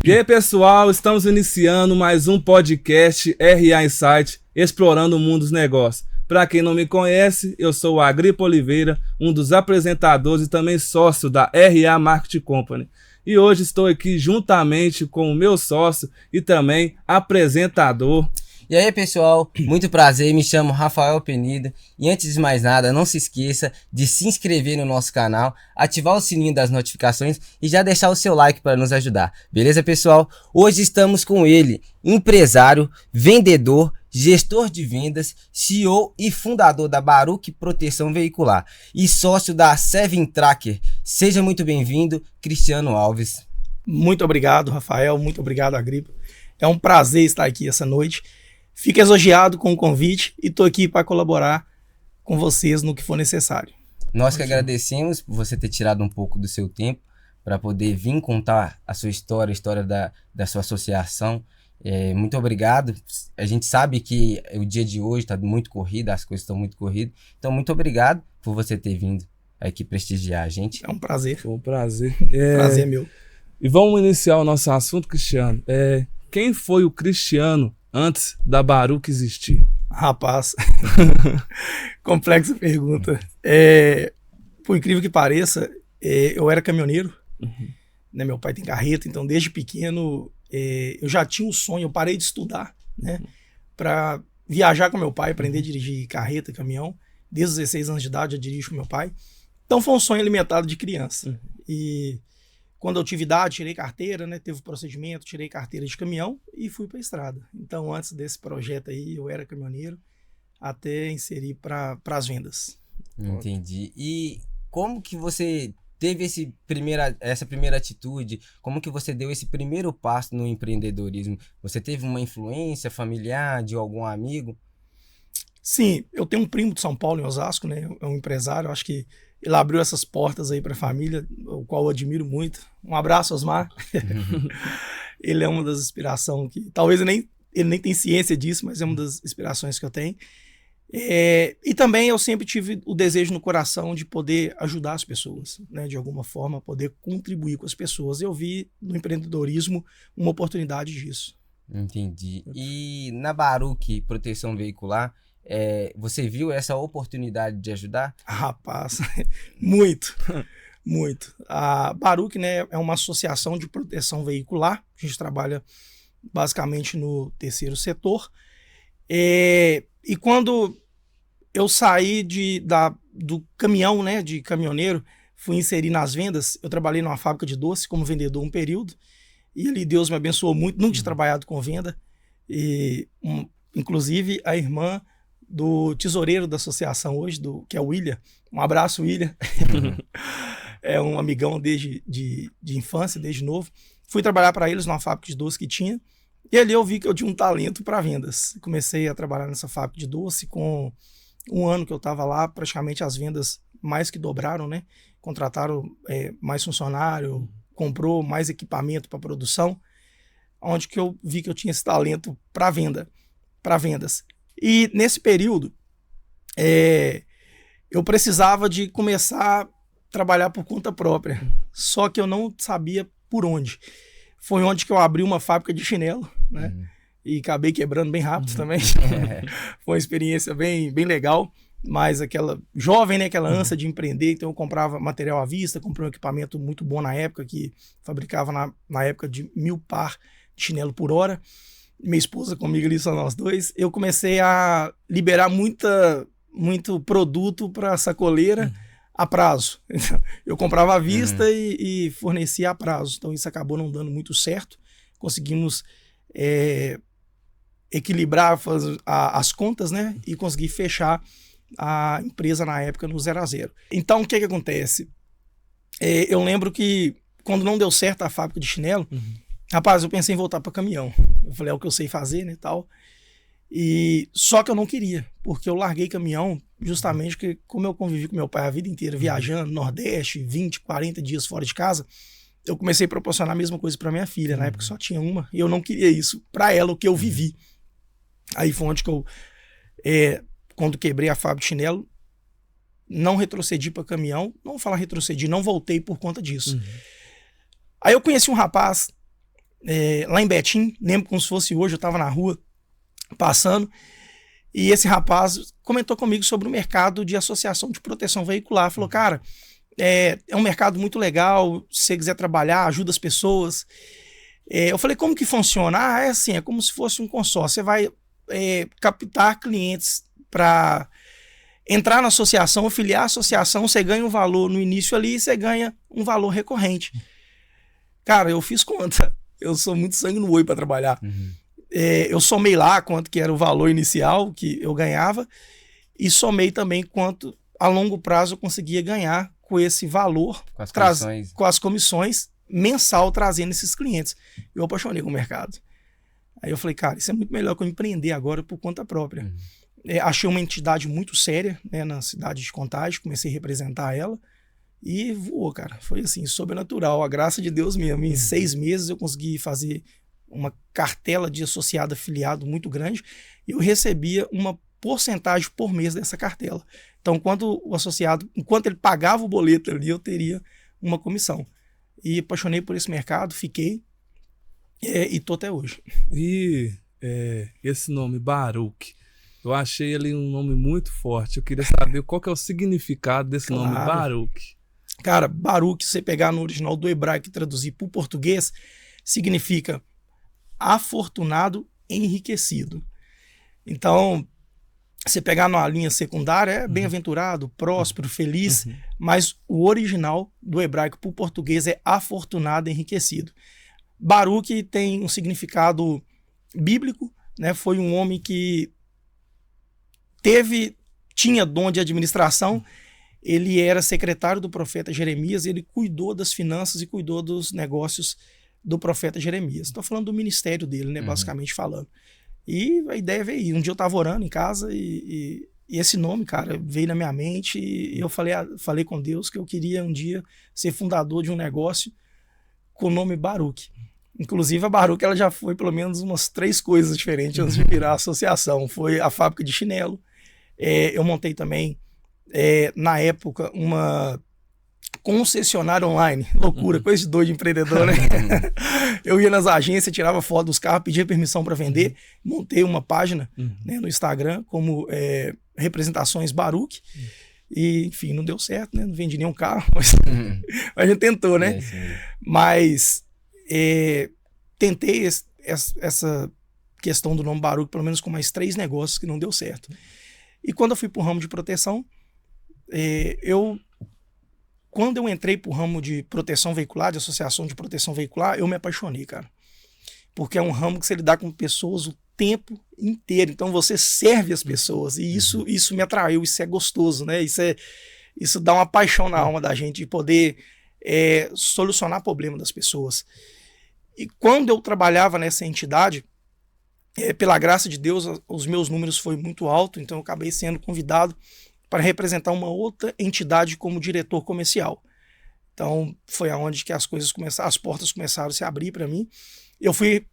E aí, pessoal, estamos iniciando mais um podcast RA Insight, explorando o mundo dos negócios. Para quem não me conhece, eu sou o Agripa Oliveira, um dos apresentadores e também sócio da RA Marketing Company. E hoje estou aqui juntamente com o meu sócio e também apresentador. E aí, pessoal, muito prazer, me chamo Rafael Penida e antes de mais nada, não se esqueça de se inscrever no nosso canal, ativar o sininho das notificações e já deixar o seu like para nos ajudar. Beleza, pessoal? Hoje estamos com ele, empresário, vendedor, gestor de vendas, CEO e fundador da Baruch Proteção Veicular e sócio da Seven Tracker. Seja muito bem-vindo, Cristiano Alves. Muito obrigado, Rafael, muito obrigado, Agripa. É um prazer estar aqui essa noite. Fico elogiado com o convite e estou aqui para colaborar com vocês no que for necessário. Nós que agradecemos por você ter tirado um pouco do seu tempo para poder vir contar a sua história, a história da sua associação. Muito obrigado. A gente sabe que o dia de hoje está muito corrido, as coisas estão muito corridas. Então, muito obrigado por você ter vindo aqui prestigiar a gente. É um prazer. Foi um prazer. Prazer meu. E vamos iniciar o nosso assunto, Cristiano. Quem foi o Cristiano antes da Baruch existir? Rapaz, complexa pergunta. Por incrível que pareça, eu era caminhoneiro, né? Meu pai tem carreta, então desde pequeno eu já tinha um sonho, eu parei de estudar, né? Para viajar com meu pai, aprender a dirigir carreta, caminhão. Desde os 16 anos de idade eu dirijo com meu pai. Então foi um sonho alimentado de criança. E quando eu tive idade, tirei carteira, né? Teve o procedimento, tirei carteira de caminhão e fui para a estrada. Então, antes desse projeto aí, eu era caminhoneiro até inserir para as vendas. Entendi. E como que você teve essa primeira atitude? Como que você deu esse primeiro passo no empreendedorismo? Você teve uma influência familiar de algum amigo? Sim, eu tenho um primo de São Paulo, em Osasco, né? É um empresário, acho que ele abriu essas portas aí para a família, o qual eu admiro muito. Um abraço, Osmar. Ele é uma das inspirações que... Talvez ele nem tenha ciência disso, mas é uma das inspirações que eu tenho. E também eu sempre tive o desejo no coração de poder ajudar as pessoas, né? De alguma forma, poder contribuir com as pessoas. Eu vi no empreendedorismo uma oportunidade disso. Entendi. E na Baruch Proteção Veicular, você viu essa oportunidade de ajudar? Rapaz, muito, muito. A Baruch, né, é uma associação de proteção veicular. A gente trabalha basicamente no terceiro setor. E quando eu saí do caminhão, né, de caminhoneiro, fui inserir nas vendas. Eu trabalhei numa fábrica de doce como vendedor um período. E ali Deus me abençoou muito. Nunca tinha trabalhado com venda. Inclusive a irmã do tesoureiro da associação hoje, que é o William. Um abraço, William. É um amigão desde de infância, desde novo. Fui trabalhar para eles numa fábrica de doce que tinha. E ali eu vi que eu tinha um talento para vendas. Comecei a trabalhar nessa fábrica de doce. Com um ano que eu estava lá, praticamente as vendas mais que dobraram, né? Contrataram mais funcionário, comprou mais equipamento para produção, onde que eu vi que eu tinha esse talento para vendas. E nesse período, eu precisava de começar a trabalhar por conta própria, só que eu não sabia por onde. Foi onde que eu abri uma fábrica de chinelo, né? E acabei quebrando bem rápido também. Foi uma experiência bem, bem legal, mas aquela jovem, né? Aquela ânsia de empreender, então eu comprava material à vista, comprei um equipamento muito bom na época, que fabricava na época de 1000 par de chinelo por hora. Minha esposa comigo ali, só nós dois. Eu comecei a liberar muito produto para sacoleira a prazo. Então, eu comprava à vista e fornecia a prazo. Então isso acabou não dando muito certo. Conseguimos equilibrar as contas, né? E conseguir fechar a empresa na época no 0 a 0. Então o que acontece? Eu lembro que quando não deu certo a fábrica de chinelo, rapaz, eu pensei em voltar para caminhão. Eu falei, é o que eu sei fazer, né, tal. Só que eu não queria, porque eu larguei caminhão justamente porque, como eu convivi com meu pai a vida inteira, viajando, Nordeste, 20, 40 dias fora de casa, eu comecei a proporcionar a mesma coisa para minha filha. Na época só tinha uma, e eu não queria isso para ela, o que eu vivi. Aí foi onde que eu, quando quebrei a fábrica de chinelo, não retrocedi para caminhão. Não vou falar retrocedi, não voltei por conta disso. Aí eu conheci um rapaz lá em Betim, lembro como se fosse hoje, eu estava na rua passando, e esse rapaz comentou comigo sobre o mercado de associação de proteção veicular. Falou, cara, é um mercado muito legal, se você quiser trabalhar, ajuda as pessoas. Eu falei, como que funciona? É assim, é como se fosse um consórcio. Você vai captar clientes para entrar na associação, afiliar a associação, você ganha um valor no início ali e você ganha um valor recorrente. Cara, eu fiz conta. Eu sou muito sangue no olho para trabalhar. Eu somei lá quanto que era o valor inicial que eu ganhava e somei também quanto a longo prazo eu conseguia ganhar com esse valor, com as comissões mensal trazendo esses clientes. Eu apaixonei com o mercado. Aí eu falei, cara, isso é muito melhor que eu empreender agora por conta própria. Achei uma entidade muito séria, né, na cidade de Contagem, comecei a representar ela e voou, cara. Foi assim, sobrenatural, a graça de Deus mesmo. Em 6 meses eu consegui fazer uma cartela de associado afiliado muito grande e eu recebia uma porcentagem por mês dessa cartela. Então, enquanto ele pagava o boleto ali, eu teria uma comissão. E apaixonei por esse mercado, fiquei e tô até hoje. E esse nome, Baruch, eu achei ele um nome muito forte. Eu queria saber qual que é o significado desse nome, Baruch. Cara, Baruch, se você pegar no original do hebraico e traduzir para o português, significa afortunado, enriquecido. Então, você pegar numa linha secundária, é bem-aventurado, próspero, feliz, mas o original do hebraico para o português é afortunado, enriquecido. Baruch tem um significado bíblico, né? Foi um homem que tinha dom de administração, ele era secretário do profeta Jeremias, ele cuidou das finanças e cuidou dos negócios do profeta Jeremias. Estou falando do ministério dele, né, basicamente falando. E a ideia veio. Um dia eu estava orando em casa e esse nome, cara, veio na minha mente e eu falei com Deus que eu queria um dia ser fundador de um negócio com o nome Baruch. Inclusive a Baruch ela já foi pelo menos umas 3 coisas diferentes antes de virar associação. Foi a fábrica de chinelo. Eu montei também, na época, uma concessionária online. Loucura, coisa de doido de empreendedor, né? Eu ia nas agências, tirava foto dos carros, pedia permissão para vender, montei uma página, né, no Instagram como Representações Baruch. E, enfim, não deu certo, né? Não vendi nenhum carro, mas a gente tentou, né? Mas tentei essa questão do nome Baruch, pelo menos com mais 3 negócios que não deu certo. E quando eu fui para o ramo de proteção, quando eu entrei para o ramo de proteção veicular, de associação de proteção veicular, eu me apaixonei, cara. Porque é um ramo que você lidar com pessoas o tempo inteiro. Então você serve as pessoas. E isso me atraiu, isso é gostoso, né? Isso dá uma paixão na alma da gente de poder solucionar problema das pessoas. E quando eu trabalhava nessa entidade, pela graça de Deus, os meus números foram muito altos, então eu acabei sendo convidado para representar uma outra entidade como diretor comercial. Então foi aonde que as portas começaram a se abrir para mim. Eu fui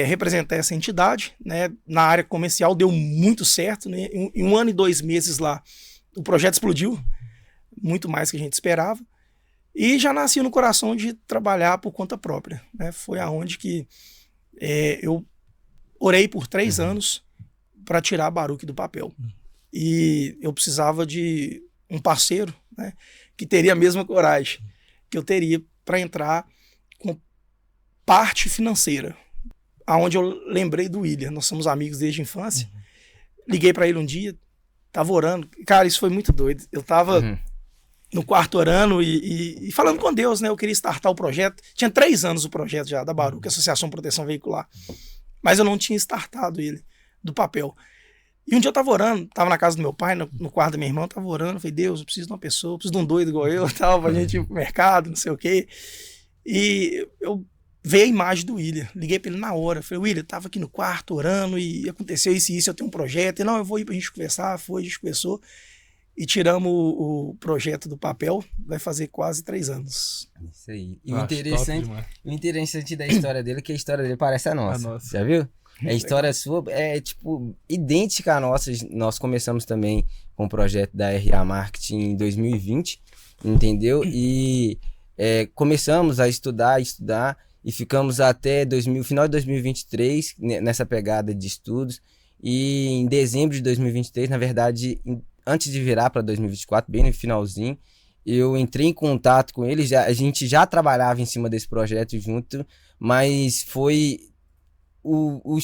representar essa entidade, né, na área comercial, deu muito certo, né? Em 1 ano e 2 meses lá, o projeto explodiu, muito mais que a gente esperava, e já nasci no coração de trabalhar por conta própria, né? Foi aonde que eu orei por 3 anos para tirar a Baruch do papel. E eu precisava de um parceiro, né, que teria a mesma coragem que eu teria para entrar com parte financeira. Aonde eu lembrei do William, nós somos amigos desde a infância. Liguei para ele um dia, tava orando. Cara, isso foi muito doido. Eu tava no quarto orando e falando com Deus, né? Eu queria startar o projeto. Tinha 3 anos o projeto já da Baruch, Associação de Proteção Veicular. Mas eu não tinha startado ele do papel. E um dia eu tava orando, tava na casa do meu pai, no quarto da minha irmã, tava orando, eu falei, Deus, eu preciso de uma pessoa, eu preciso de um doido igual eu, tal, pra gente ir pro mercado, não sei o quê. E eu veio a imagem do William, liguei pra ele na hora, falei, William, tava aqui no quarto orando e aconteceu isso e isso, eu tenho um projeto, e não, eu vou ir pra gente conversar, a gente conversou e tiramos o projeto do papel, vai fazer quase 3 anos. Isso aí. E o interessante da história dele é que a história dele parece a nossa. Já viu? A história sua é, tipo, idêntica à nossa. Nós começamos também com o projeto da RA Marketing em 2020, entendeu? E começamos a estudar, e ficamos até final de 2023 nessa pegada de estudos. E em dezembro de 2023, na verdade, antes de virar para 2024, bem no finalzinho, eu entrei em contato com ele, a gente já trabalhava em cima desse projeto junto, mas foi o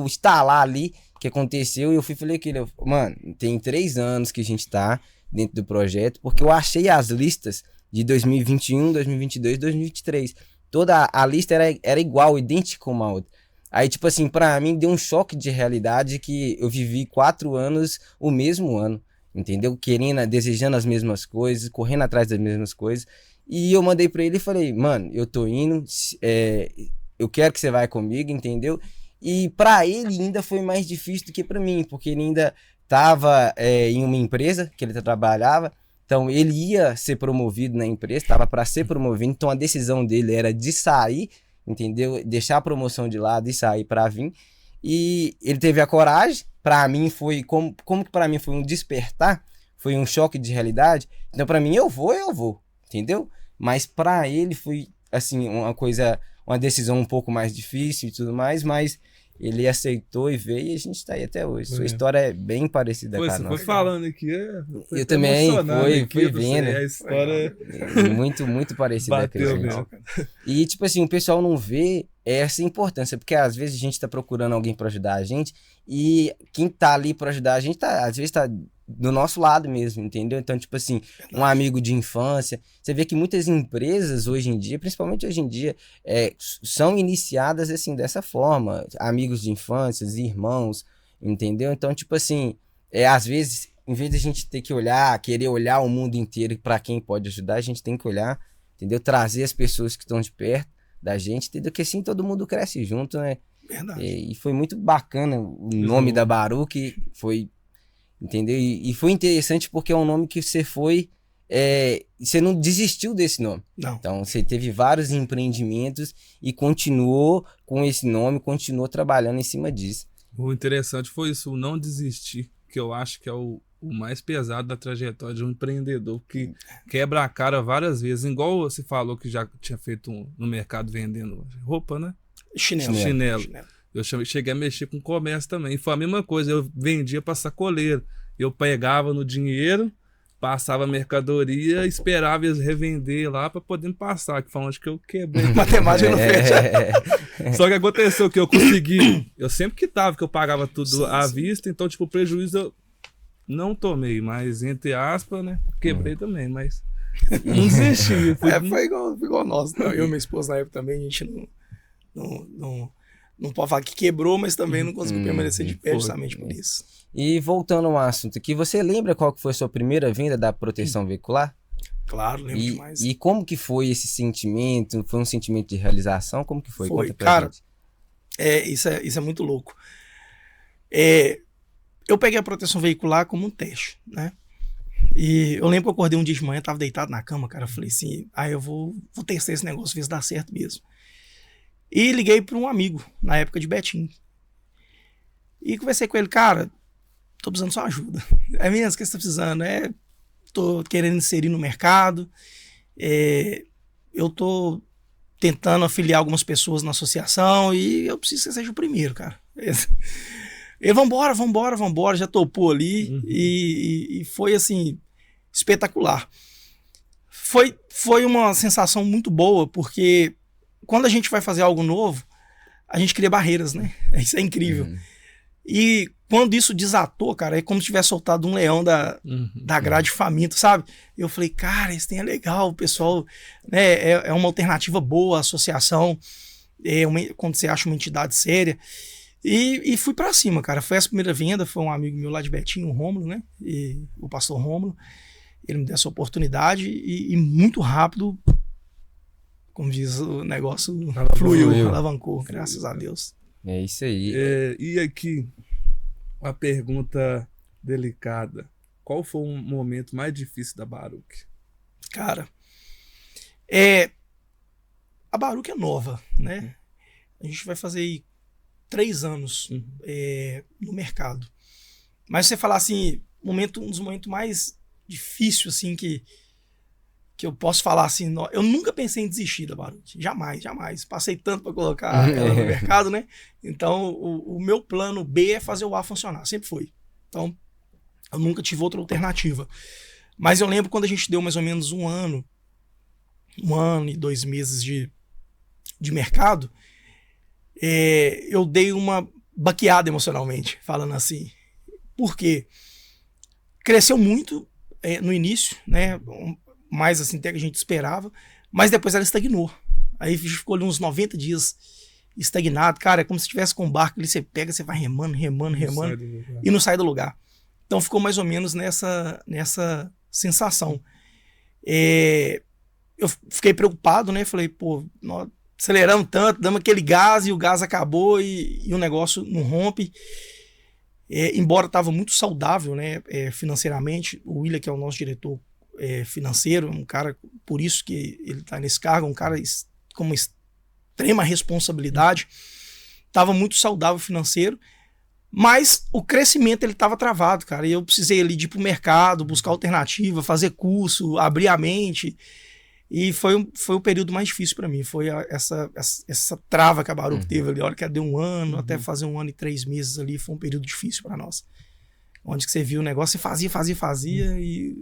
estalar ali que aconteceu e eu falei que mano, tem 3 anos que a gente tá dentro do projeto, porque eu achei as listas de 2021, 2022, 2023. Toda a lista era igual, idêntica uma à outra. Aí, tipo assim, pra mim deu um choque de realidade que eu vivi 4 anos o mesmo ano, entendeu? Desejando as mesmas coisas, correndo atrás das mesmas coisas. E eu mandei pra ele e falei, mano, eu tô indo, eu quero que você vá comigo, entendeu? E pra ele ainda foi mais difícil do que pra mim, porque ele ainda tava em uma empresa que ele trabalhava, então ele ia ser promovido na empresa, tava pra ser promovido, então a decisão dele era de sair, entendeu? Deixar a promoção de lado e sair pra vir. E ele teve a coragem. Pra mim foi como que pra mim foi um despertar, foi um choque de realidade. Então pra mim eu vou, entendeu? Mas pra ele foi assim uma decisão um pouco mais difícil e tudo mais, mas ele aceitou e veio e a gente tá aí até hoje. Sua história é bem parecida com a nossa. Foi falando aqui, eu também fui vendo. A história muito, muito parecida bateu com a gente. E tipo assim, o pessoal não vê essa importância, porque às vezes a gente tá procurando alguém para ajudar a gente e quem tá ali para ajudar a gente às vezes tá do nosso lado mesmo, entendeu? Então, tipo assim, um amigo de infância. Você vê que muitas empresas hoje em dia, principalmente hoje em dia, são iniciadas assim, dessa forma. Amigos de infância, irmãos, entendeu? Então, tipo assim, às vezes, em vez de a gente ter que querer olhar o mundo inteiro para quem pode ajudar, a gente tem que olhar, entendeu? Trazer as pessoas que estão de perto da gente, entendeu? Que assim todo mundo cresce junto, né? Verdade. E foi muito bacana o nome da Baruch, foi... Entendeu? E foi interessante porque é um nome que você você não desistiu desse nome. Não. Então, você teve vários empreendimentos e continuou com esse nome, continuou trabalhando em cima disso. O interessante foi isso, o não desistir, que eu acho que é o mais pesado da trajetória de um empreendedor, que quebra a cara várias vezes, igual você falou que já tinha feito no mercado vendendo roupa, né? Chinelo. Eu cheguei a mexer com comércio também. E foi a mesma coisa, eu vendia para sacoleiro. Eu pegava no dinheiro, passava a mercadoria, esperava eles revender lá para poder me passar, que foi onde que eu quebrei. Matemática não fecha. Só que aconteceu que eu consegui, eu sempre quitava, que eu pagava tudo à vista, então tipo, prejuízo eu não tomei, mas entre aspas, né, quebrei também, mas não desisti. Foi igual nós, eu e minha esposa na época também, a gente não pode falar que quebrou, mas também não conseguiu permanecer de pé justamente por isso. E voltando ao assunto aqui, você lembra qual que foi a sua primeira venda da proteção veicular? Claro, lembro demais. E como que foi esse sentimento? Foi um sentimento de realização? Como que foi? Foi, cara, isso é muito louco. Eu peguei a proteção veicular como um teste, né? E eu lembro que eu acordei um dia de manhã, tava deitado na cama, cara, eu falei assim, eu vou testar esse negócio, ver se dá certo mesmo. E liguei para um amigo, na época de Betim. E conversei com ele, cara, tô precisando da sua ajuda. É mesmo, o que você tá precisando? Tô querendo inserir no mercado, eu tô tentando afiliar algumas pessoas na associação e eu preciso que você seja o primeiro, cara. Ele, vambora, já topou ali. E foi assim, espetacular. Foi uma sensação muito boa, porque quando a gente vai fazer algo novo, a gente cria barreiras, né? Isso é incrível. E quando isso desatou, cara, é como se tivesse soltado um leão da grade faminto, sabe? Eu falei, cara, isso tem legal, o pessoal, né, é uma alternativa boa, a associação, quando você acha uma entidade séria. E fui pra cima, cara. Foi essa primeira venda, foi um amigo meu lá de Betim, o Rômulo, né? E o pastor Rômulo. Ele me deu essa oportunidade e muito rápido, como diz o negócio, fluiu, alavancou, graças a Deus. É isso aí. E aqui, uma pergunta delicada. Qual foi o momento mais difícil da Baruch? Cara, a Baruch é nova, né? A gente vai fazer aí 3 anos no mercado. Mas você falar assim, um dos momentos mais difíceis assim, que que eu posso falar assim, eu nunca pensei em desistir da Baruch. Jamais, jamais. Passei tanto para colocar ela no mercado, né? Então, o meu plano B é fazer o A funcionar. Sempre foi. Então, eu nunca tive outra alternativa. Mas eu lembro quando a gente deu mais ou menos um ano e 2 meses de mercado, eu dei uma baqueada emocionalmente, falando assim. Por quê? Cresceu muito no início, né? Mais assim até que a gente esperava, mas depois ela estagnou. Aí ficou ali uns 90 dias estagnado. Cara, é como se estivesse com um barco, ali você pega, você vai remando e não sai do lugar. Então ficou mais ou menos nessa sensação. Eu fiquei preocupado, né? Falei, pô, nós aceleramos tanto, damos aquele gás e o gás acabou e o negócio não rompe. Embora estava muito saudável, né, financeiramente, o William, que é o nosso diretor financeiro, um cara, por isso que ele está nesse cargo, um cara com uma extrema responsabilidade, estava muito saudável financeiro, mas o crescimento ele estava travado, cara, e eu precisei ali de ir para o mercado, buscar alternativa, fazer curso, abrir a mente, e foi o período mais difícil para mim, foi essa trava que a Baruch teve ali, a hora que deu um ano, até fazer 1 ano e 3 meses ali, foi um período difícil para nós, onde que você viu o negócio, você fazia e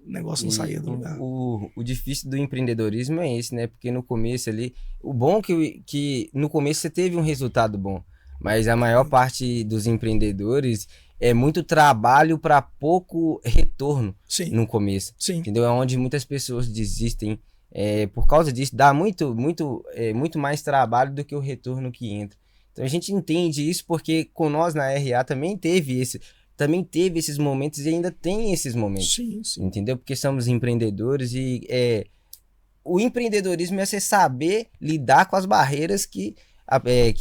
o negócio não saía do lugar. O difícil do empreendedorismo é esse, né? Porque no começo ali, o bom que no começo você teve um resultado bom, mas a maior parte dos empreendedores é muito trabalho para pouco retorno. Sim. No começo. Sim. Entendeu? É onde muitas pessoas desistem por causa disso. Dá muito mais trabalho do que o retorno que entra. Então a gente entende isso porque com nós na RA também teve esses momentos e ainda tem esses momentos. Sim, sim. Entendeu? Porque somos empreendedores e o empreendedorismo é você saber lidar com as barreiras que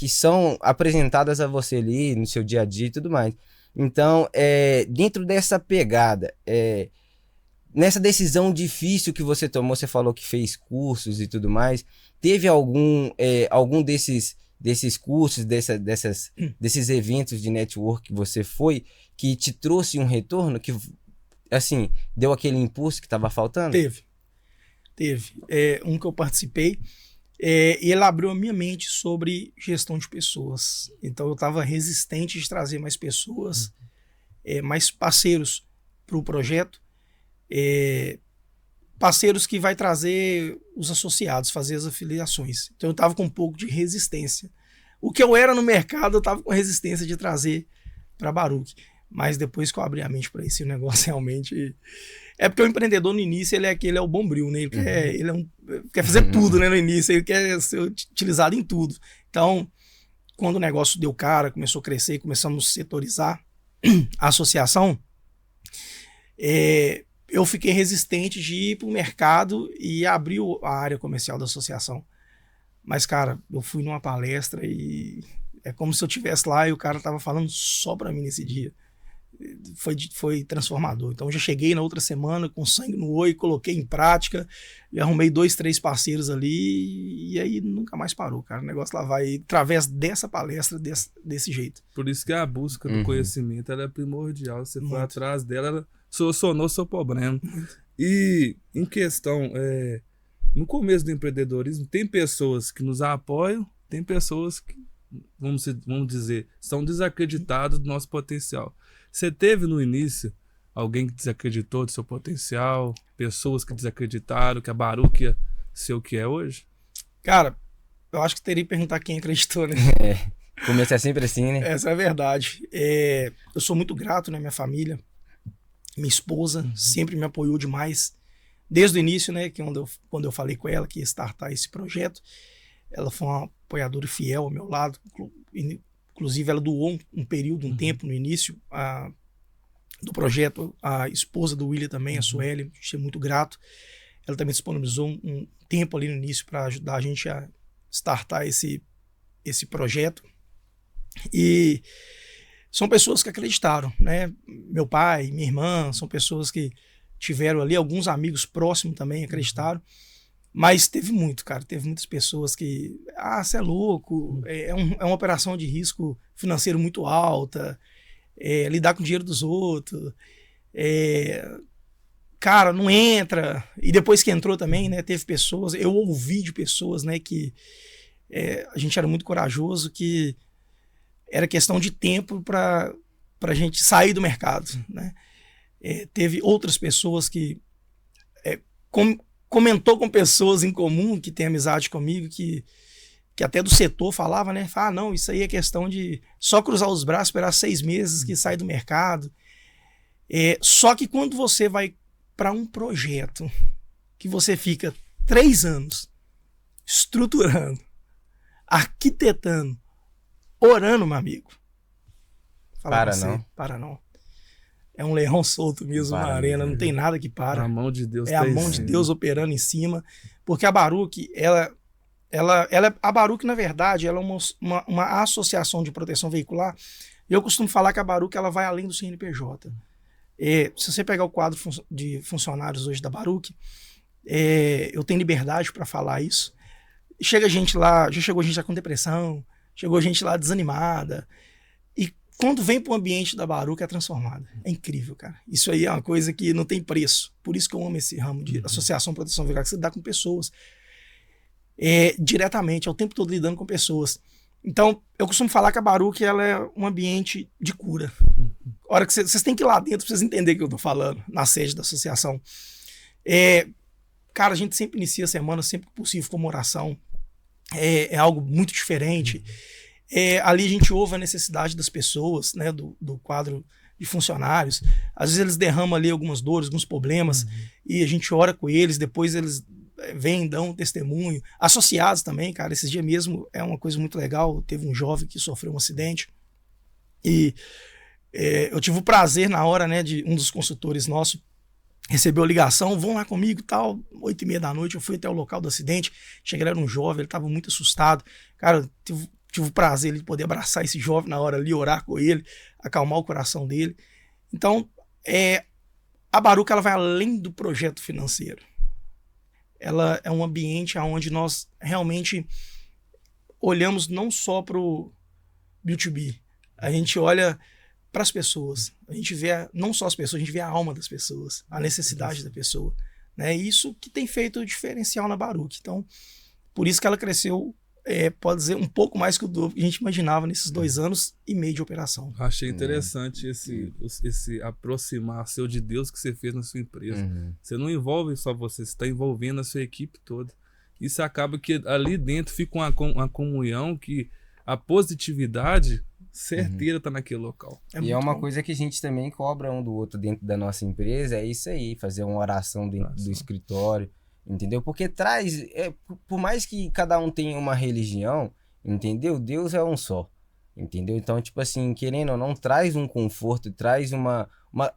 são apresentadas a você ali no seu dia a dia e tudo mais. Então, dentro dessa pegada, nessa decisão difícil que você tomou, você falou que fez cursos e tudo mais, teve algum desses cursos, desses eventos de network que você foi, que te trouxe um retorno, que, assim, deu aquele impulso que estava faltando? Teve. Um que eu participei, e ele abriu a minha mente sobre gestão de pessoas. Então eu estava resistente de trazer mais pessoas, mais parceiros para o projeto, parceiros que vai trazer os associados, fazer as afiliações. Então eu estava com um pouco de resistência. O que eu era no mercado, eu estava com resistência de trazer para Baruch. Mas depois que eu abri a mente para esse negócio, realmente... É porque o empreendedor no início, ele é o bombril, né? Ele quer fazer tudo, né? No início, ele quer ser utilizado em tudo. Então, quando o negócio deu cara, começou a crescer, começamos a setorizar a associação, eu fiquei resistente de ir para o mercado e abrir a área comercial da associação. Mas, cara, eu fui numa palestra e é como se eu estivesse lá e o cara tava falando só para mim nesse dia. Foi transformador. Então, eu já cheguei na outra semana com sangue no olho, coloquei em prática e arrumei 2, 3 parceiros ali e aí nunca mais parou, cara. O negócio lá vai através dessa palestra, desse jeito. Por isso que a busca do conhecimento ela é primordial. Você foi atrás dela, ela solucionou seu problema. E em questão, no começo do empreendedorismo, tem pessoas que nos apoiam, tem pessoas que, vamos dizer, são desacreditadas do nosso potencial. Você teve no início alguém que desacreditou do seu potencial, pessoas que desacreditaram que a Baruch ia ser o que é hoje? Cara, eu acho que teria que perguntar quem acreditou, né? Começa sempre assim, né? Essa é a verdade. Eu sou muito grato, né? Minha família, minha esposa sempre me apoiou demais. Desde o início, né? Que quando eu falei com ela que ia startar esse projeto, ela foi uma apoiadora fiel ao meu lado. Inclusive, ela doou um período, um tempo no início do projeto. A esposa do William também, a Sueli, achei muito grato. Ela também disponibilizou um tempo ali no início para ajudar a gente a startar esse projeto. E são pessoas que acreditaram, né? Meu pai, minha irmã, são pessoas que tiveram ali, alguns amigos próximos também acreditaram. Mas teve muitas pessoas que, você é louco, é uma operação de risco financeiro muito alta, lidar com o dinheiro dos outros. cara, não entra. E depois que entrou também, né, teve pessoas, eu ouvi de pessoas, né, que a gente era muito corajoso, que era questão de tempo para a gente sair do mercado, né. Teve outras pessoas que comentou com pessoas em comum que tem amizade comigo, que até do setor falava, né, não, isso aí é questão de só cruzar os braços, esperar 6 meses que sai do mercado. Só que quando você vai para um projeto que você fica 3 anos estruturando, arquitetando, orando, meu amigo. Para não. É um leão solto mesmo na arena, não tem nada que para. A mão de Deus. É a mão de Deus operando em cima, porque a Baruch, a Baruch, na verdade, ela é uma associação de proteção veicular. Eu costumo falar que a Baruch ela vai além do CNPJ. Se você pegar o quadro de funcionários hoje da Baruch, eu tenho liberdade para falar isso. Chega gente lá, já chegou gente lá com depressão, chegou gente lá desanimada, e quando vem para o ambiente da Baruch é transformada. É incrível, cara. Isso aí é uma coisa que não tem preço. Por isso que eu amo esse ramo de associação de proteção veicular, que você dá com pessoas diretamente, é o tempo todo lidando com pessoas. Então, eu costumo falar que a Baruch ela é um ambiente de cura. A hora que vocês têm que ir lá dentro pra vocês entenderem o que eu tô falando, na sede da associação. Cara, a gente sempre inicia a semana, sempre que possível, com uma oração. É algo muito diferente. Ali a gente ouve a necessidade das pessoas, né, do quadro de funcionários. Às vezes eles derramam ali algumas dores, alguns problemas, e a gente ora com eles, depois eles vêm, dão um testemunho. Associados também, cara, esses dias mesmo é uma coisa muito legal. Teve um jovem que sofreu um acidente e eu tive o prazer na hora, né, de um dos consultores nossos recebeu a ligação, vão lá comigo e tal, 8h30 da noite, eu fui até o local do acidente, cheguei, era um jovem, ele estava muito assustado, cara, tive o prazer de poder abraçar esse jovem na hora ali, orar com ele, acalmar o coração dele. Então, a Baruch ela vai além do projeto financeiro. Ela é um ambiente onde nós realmente olhamos não só para o B2B, a gente olha para as pessoas, a gente vê não só as pessoas, a gente vê a alma das pessoas, a necessidade da pessoa, né? Isso que tem feito o diferencial na Baruch. Então, por isso que ela cresceu, pode dizer, um pouco mais que o dobro que a gente imaginava nesses 2 anos e meio de operação. Achei interessante esse aproximar-se de Deus que você fez na sua empresa. Você não envolve só você está envolvendo a sua equipe toda. Isso acaba que ali dentro fica uma comunhão que a positividade certeira tá naquele local. E é uma coisa que a gente também cobra um do outro dentro da nossa empresa, é isso aí, fazer uma oração dentro do escritório, entendeu? Porque traz, por mais que cada um tenha uma religião, entendeu? Deus é um só, entendeu? Então, tipo assim, querendo ou não, traz um conforto, traz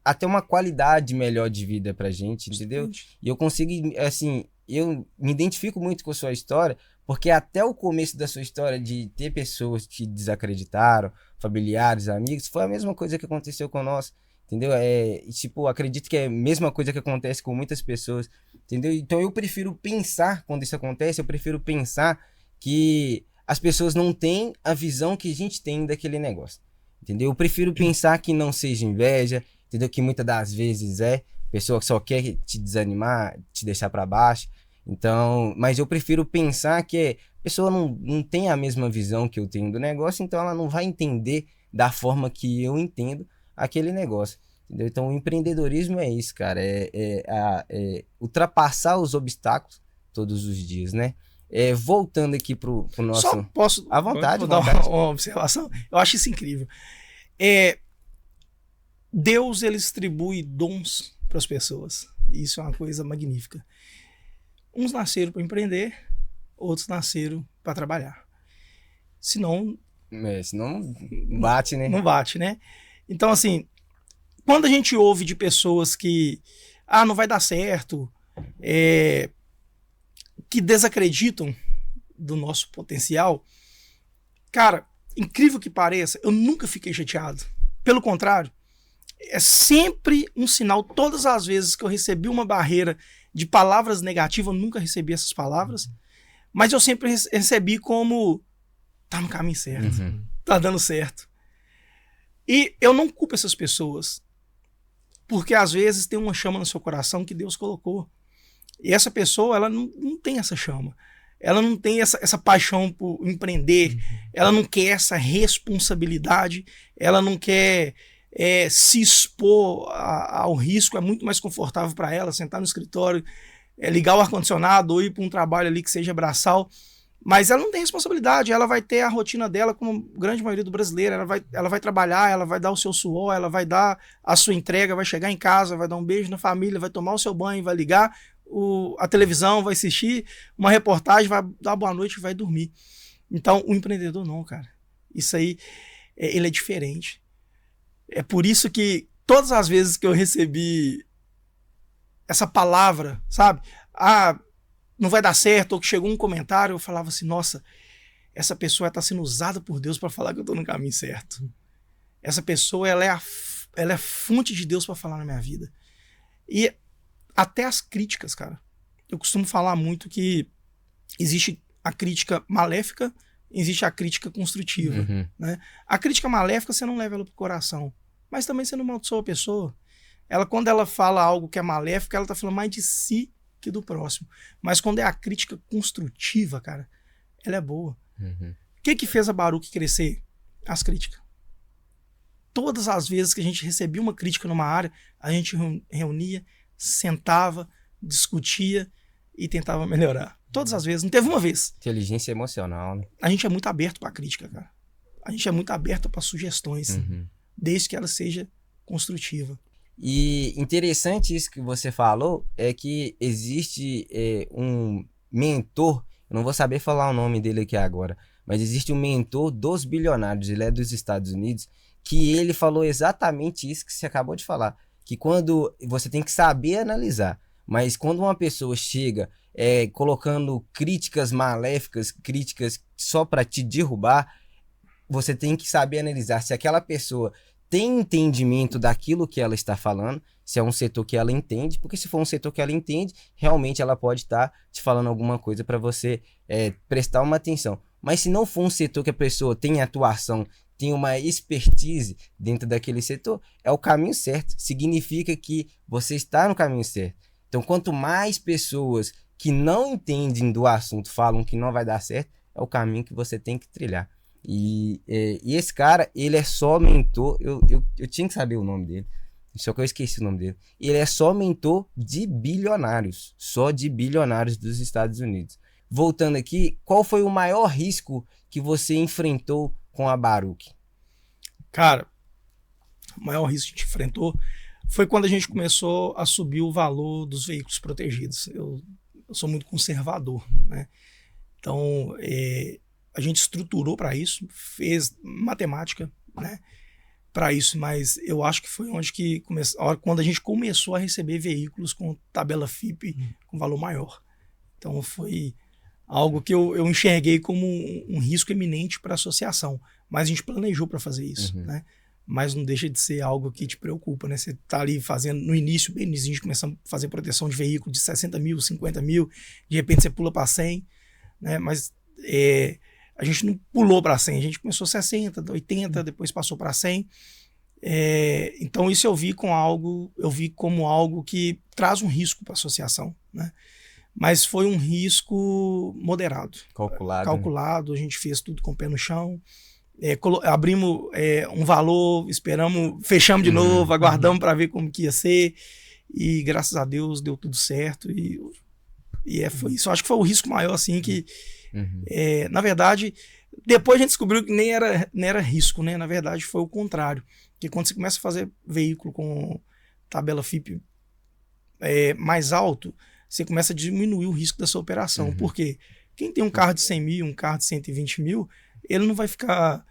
até uma qualidade melhor de vida pra gente, entendeu? E eu consigo, assim, eu me identifico muito com a sua história, porque até o começo da sua história de ter pessoas que desacreditaram, familiares, amigos, foi a mesma coisa que aconteceu com nós, entendeu? Tipo, acredito que é a mesma coisa que acontece com muitas pessoas, entendeu? Então eu prefiro pensar, quando isso acontece, eu prefiro pensar que as pessoas não têm a visão que a gente tem daquele negócio, entendeu? Eu prefiro pensar que não seja inveja, entendeu? Que muitas das vezes pessoa que só quer te desanimar, te deixar para baixo. Então, mas eu prefiro pensar que a pessoa não tem a mesma visão que eu tenho do negócio, então ela não vai entender da forma que eu entendo aquele negócio, entendeu? Então o empreendedorismo é isso, cara, ultrapassar os obstáculos todos os dias, né? Voltando aqui pro nosso... Só posso à vontade, dar uma observação? Eu acho isso incrível. Deus, ele distribui dons para as pessoas. Isso é uma coisa magnífica. Uns nasceram para empreender, outros nasceram para trabalhar. Senão não bate, né? Não bate, né? Então, assim, quando a gente ouve de pessoas que não vai dar certo, que desacreditam do nosso potencial, cara, incrível que pareça, eu nunca fiquei chateado. Pelo contrário, é sempre um sinal. Todas as vezes que eu recebi uma barreira de palavras negativas, eu nunca recebi essas palavras, mas eu sempre recebi como tá no caminho certo, tá dando certo. E eu não culpo essas pessoas. Porque às vezes tem uma chama no seu coração que Deus colocou. E essa pessoa, ela não tem essa chama. Ela não tem essa paixão por empreender. Ela não quer essa responsabilidade. Ela não quer se expor ao risco. É muito mais confortável para ela sentar no escritório, ligar o ar-condicionado ou ir para um trabalho ali que seja braçal. Mas ela não tem responsabilidade. Ela vai ter a rotina dela, como a grande maioria do brasileiro. Ela vai trabalhar, ela vai dar o seu suor, ela vai dar a sua entrega, vai chegar em casa, vai dar um beijo na família, vai tomar o seu banho, vai ligar a televisão, vai assistir uma reportagem, vai dar boa noite e vai dormir. Então, o empreendedor não, cara. Isso aí, ele é diferente. É por isso que todas as vezes que eu recebi essa palavra, sabe? Não vai dar certo, ou que chegou um comentário, eu falava assim, nossa, essa pessoa está sendo usada por Deus para falar que eu estou no caminho certo. Essa pessoa, ela é fonte de Deus para falar na minha vida. E até as críticas, cara. Eu costumo falar muito que existe a crítica maléfica, existe a crítica construtiva. Né? A crítica maléfica, você não leva ela pro coração. Mas também você não amaldiçoa a pessoa. Quando ela fala algo que é maléfico, ela tá falando mais de si que do próximo. Mas quando é a crítica construtiva, cara, ela é boa. O que fez a Baruch crescer? As críticas. Todas as vezes que a gente recebia uma crítica numa área, a gente reunia, sentava, discutia e tentava melhorar. Todas as vezes, não teve uma vez. Inteligência emocional, né? A gente é muito aberto para crítica, cara. A gente é muito aberto para sugestões, desde que ela seja construtiva. E interessante isso que você falou, é que existe um mentor, eu não vou saber falar o nome dele aqui agora, mas existe um mentor dos bilionários, ele é dos Estados Unidos, que ele falou exatamente isso que você acabou de falar. Que quando você tem que saber analisar, mas quando uma pessoa chega colocando críticas maléficas, críticas só para te derrubar, você tem que saber analisar se aquela pessoa tem entendimento daquilo que ela está falando, se é um setor que ela entende, porque se for um setor que ela entende, realmente ela pode estar te falando alguma coisa para você prestar uma atenção. Mas se não for um setor que a pessoa tem atuação, tem uma expertise dentro daquele setor, é o caminho certo. Significa que você está no caminho certo. Então, quanto mais pessoas que não entendem do assunto falam que não vai dar certo, é o caminho que você tem que trilhar. E esse cara, ele é só mentor, eu tinha que saber o nome dele, só que eu esqueci o nome dele. Ele é só mentor de bilionários, só de bilionários dos Estados Unidos. Voltando aqui, qual foi o maior risco que você enfrentou com a Baruch? Cara, o maior risco que a gente enfrentou foi quando a gente começou a subir o valor dos veículos protegidos. Eu sou muito conservador, né? Então, a gente estruturou para isso, fez matemática, né, para isso, mas eu acho que foi onde que quando a gente começou a receber veículos com tabela FIPE com valor maior. Então foi algo que eu enxerguei como um risco eminente para a associação, mas a gente planejou para fazer isso, né? Mas não deixa de ser algo que te preocupa, né? Você tá ali fazendo, no início, bem no início, a gente começou a fazer proteção de veículo de 60 mil, 50 mil, de repente você pula para 100, né? Mas a gente não pulou para 100, a gente começou 60, 80, depois passou para 100. Então isso eu vi como algo que traz um risco para a associação, né? Mas foi um risco moderado. Calculado, né? A gente fez tudo com o pé no chão. Abrimos um valor, fechamos de novo, aguardamos para ver como que ia ser. E graças a Deus deu tudo certo. Foi isso. Eu acho que foi o risco maior, assim, que... na verdade, depois a gente descobriu que nem era risco, né? Na verdade, foi o contrário. Porque quando você começa a fazer veículo com tabela FIPE mais alto, você começa a diminuir o risco da sua operação. Porque quem tem um carro de 100 mil, um carro de 120 mil, ele não vai ficar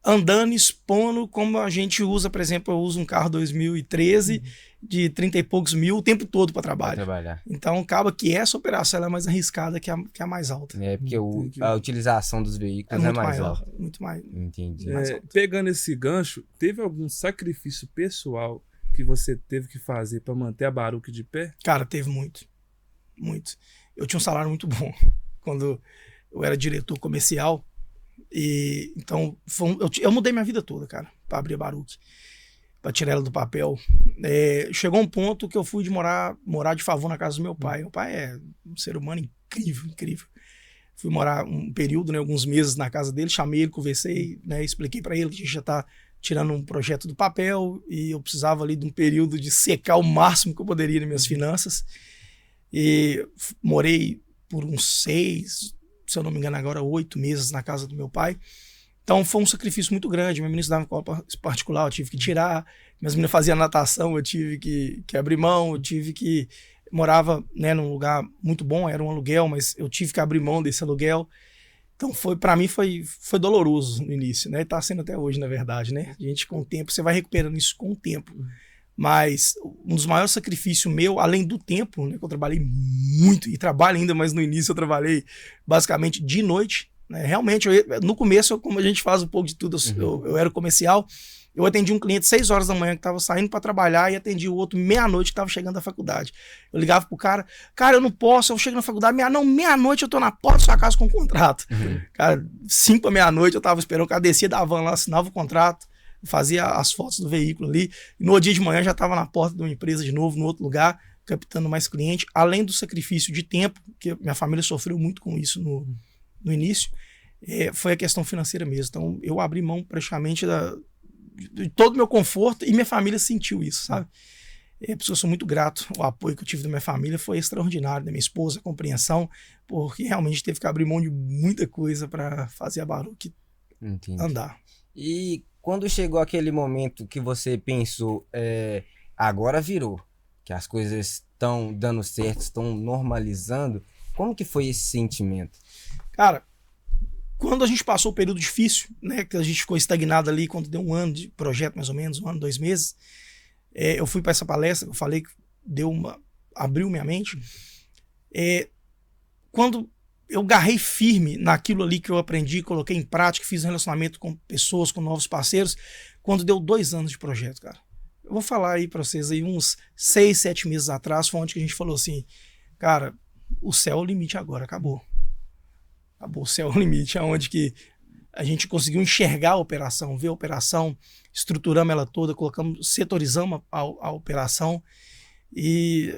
andando, expondo, como a gente usa, por exemplo, eu uso um carro 2013 de 30 e poucos mil o tempo todo para trabalhar. Então acaba que essa operação é mais arriscada que a mais alta. Porque a utilização dos veículos é mais alta. Muito mais. Entendi. Pegando esse gancho, teve algum sacrifício pessoal que você teve que fazer para manter a Baruch de pé? Cara, teve muito. Muito. Eu tinha um salário muito bom quando eu era diretor comercial. E então eu mudei minha vida toda, cara, para abrir a Baruch. para tirar ela do papel. Chegou um ponto que eu fui morar de favor na casa do meu pai. Meu pai é um ser humano incrível, incrível. Fui morar um período, né, alguns meses na casa dele, chamei ele, conversei, né, expliquei para ele que a gente já tá tirando um projeto do papel e eu precisava ali de um período de secar o máximo que eu poderia nas minhas finanças. E morei por uns 6, se eu não me engano agora, 8 meses na casa do meu pai. Então foi um sacrifício muito grande. Minha menina estudava em escola particular, eu tive que tirar. Minhas meninas faziam natação, eu tive que abrir mão, eu tive que... Morava, né, num lugar muito bom, era um aluguel, mas eu tive que abrir mão desse aluguel. Então para mim foi doloroso no início, né? Tá sendo até hoje, na verdade, né? A gente com o tempo, você vai recuperando isso com o tempo. Mas um dos maiores sacrifícios meu, além do tempo, né, que eu trabalhei muito, e trabalho ainda, mas no início eu trabalhei basicamente de noite, né? Realmente, no começo, como a gente faz um pouco de tudo, eu era comercial, eu atendi um cliente 6 horas da manhã que estava saindo para trabalhar e atendi o outro meia-noite que estava chegando da faculdade. Eu ligava pro cara, eu não posso, eu chego na faculdade, meia-noite eu tô na porta da sua casa com o contrato. Cara, 5 à meia-noite eu tava esperando, o cara descia da van lá, assinava o contrato, fazia as fotos do veículo ali, e no dia de manhã já estava na porta de uma empresa de novo, no outro lugar, captando mais cliente, além do sacrifício de tempo, que minha família sofreu muito com isso no início, foi a questão financeira mesmo. Então eu abri mão praticamente de todo o meu conforto e minha família sentiu isso, sabe? Por isso eu sou muito grato. O apoio que eu tive da minha família foi extraordinário, da minha esposa, a compreensão, porque realmente teve que abrir mão de muita coisa para fazer a Baruch andar. E quando chegou aquele momento que você pensou, agora virou, que as coisas estão dando certo, estão normalizando, como que foi esse sentimento? Cara, quando a gente passou o período difícil, né, que a gente ficou estagnado ali, quando deu um ano de projeto, mais ou menos, 1 ano, 2 meses, eu fui para essa palestra, eu falei que abriu minha mente. Quando eu garrei firme naquilo ali que eu aprendi, coloquei em prática, fiz um relacionamento com pessoas, com novos parceiros, quando deu 2 anos de projeto, cara. Eu vou falar aí para vocês, aí uns 6, 7 meses atrás, foi onde que a gente falou assim, cara, o céu é o limite agora, acabou. O céu é o limite, é onde que a gente conseguiu enxergar a operação, ver a operação, estruturamos ela toda, setorizamos a operação e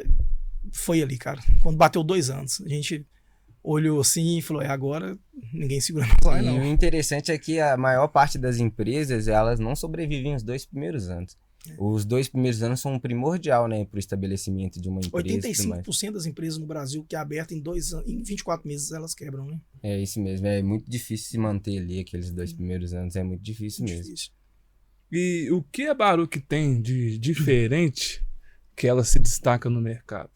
foi ali, cara. Quando bateu 2 anos, a gente olhou assim e falou, agora ninguém segura mais não. E o interessante é que a maior parte das empresas, elas não sobrevivem os 2 primeiros anos. Os 2 primeiros anos são primordial, né, para o estabelecimento de uma empresa. 85% das empresas no Brasil que é aberta em 24 meses elas quebram, né? É isso mesmo, é muito difícil se manter ali aqueles 2 primeiros anos, é muito difícil mesmo. Difícil. E o que a Baruch tem de diferente que ela se destaca no mercado?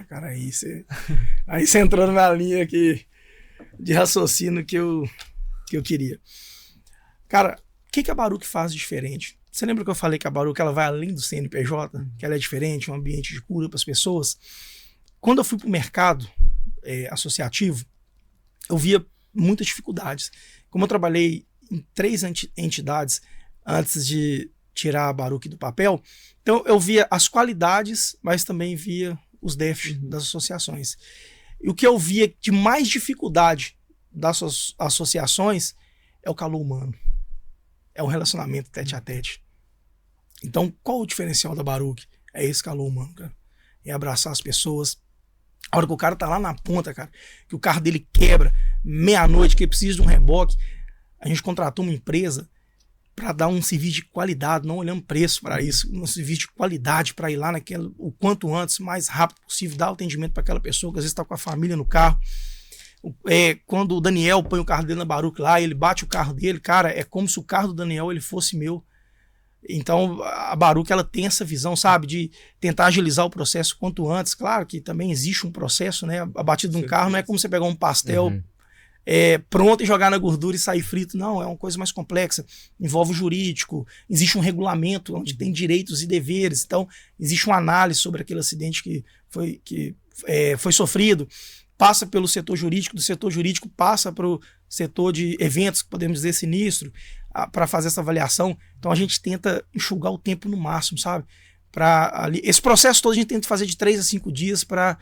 Cara, aí você entrou na linha aqui de raciocínio que eu queria. Cara, o que a Baruch faz de diferente? Você lembra que eu falei que a Baruch ela vai além do CNPJ, que ela é diferente, um ambiente de cura para as pessoas? Quando eu fui para o mercado associativo, eu via muitas dificuldades. Como eu trabalhei em 3 entidades antes de tirar a Baruch do papel, então eu via as qualidades, mas também via os déficits das associações. E o que eu via de mais dificuldade das associações é o calor humano. É o relacionamento tete a tete. Então, qual o diferencial da Baruch? É esse calor humano, cara. É abraçar as pessoas. A hora que o cara tá lá na ponta, cara, que o carro dele quebra, meia-noite, que ele precisa de um reboque, a gente contratou uma empresa para dar um serviço de qualidade, não olhando preço para isso, um serviço de qualidade para ir lá o quanto antes, mais rápido possível, dar o atendimento para aquela pessoa que às vezes está com a família no carro. Quando o Daniel põe o carro dele na Baruch lá, ele bate o carro dele, cara, é como se o carro do Daniel ele fosse meu. Então a Baruch ela tem essa visão, sabe, de tentar agilizar o processo quanto antes. Claro que também existe um processo, né? A batida de um carro não é como você pegar um pastel pronto e jogar na gordura e sair frito. Não, é uma coisa mais complexa. Envolve o jurídico, existe um regulamento onde tem direitos e deveres. Então existe uma análise sobre aquele acidente que foi sofrido. Passa pelo setor jurídico, do setor jurídico passa para o setor de eventos, podemos dizer sinistro, para fazer essa avaliação. Então a gente tenta enxugar o tempo no máximo, sabe? Esse processo todo a gente tenta fazer de 3 a 5 dias para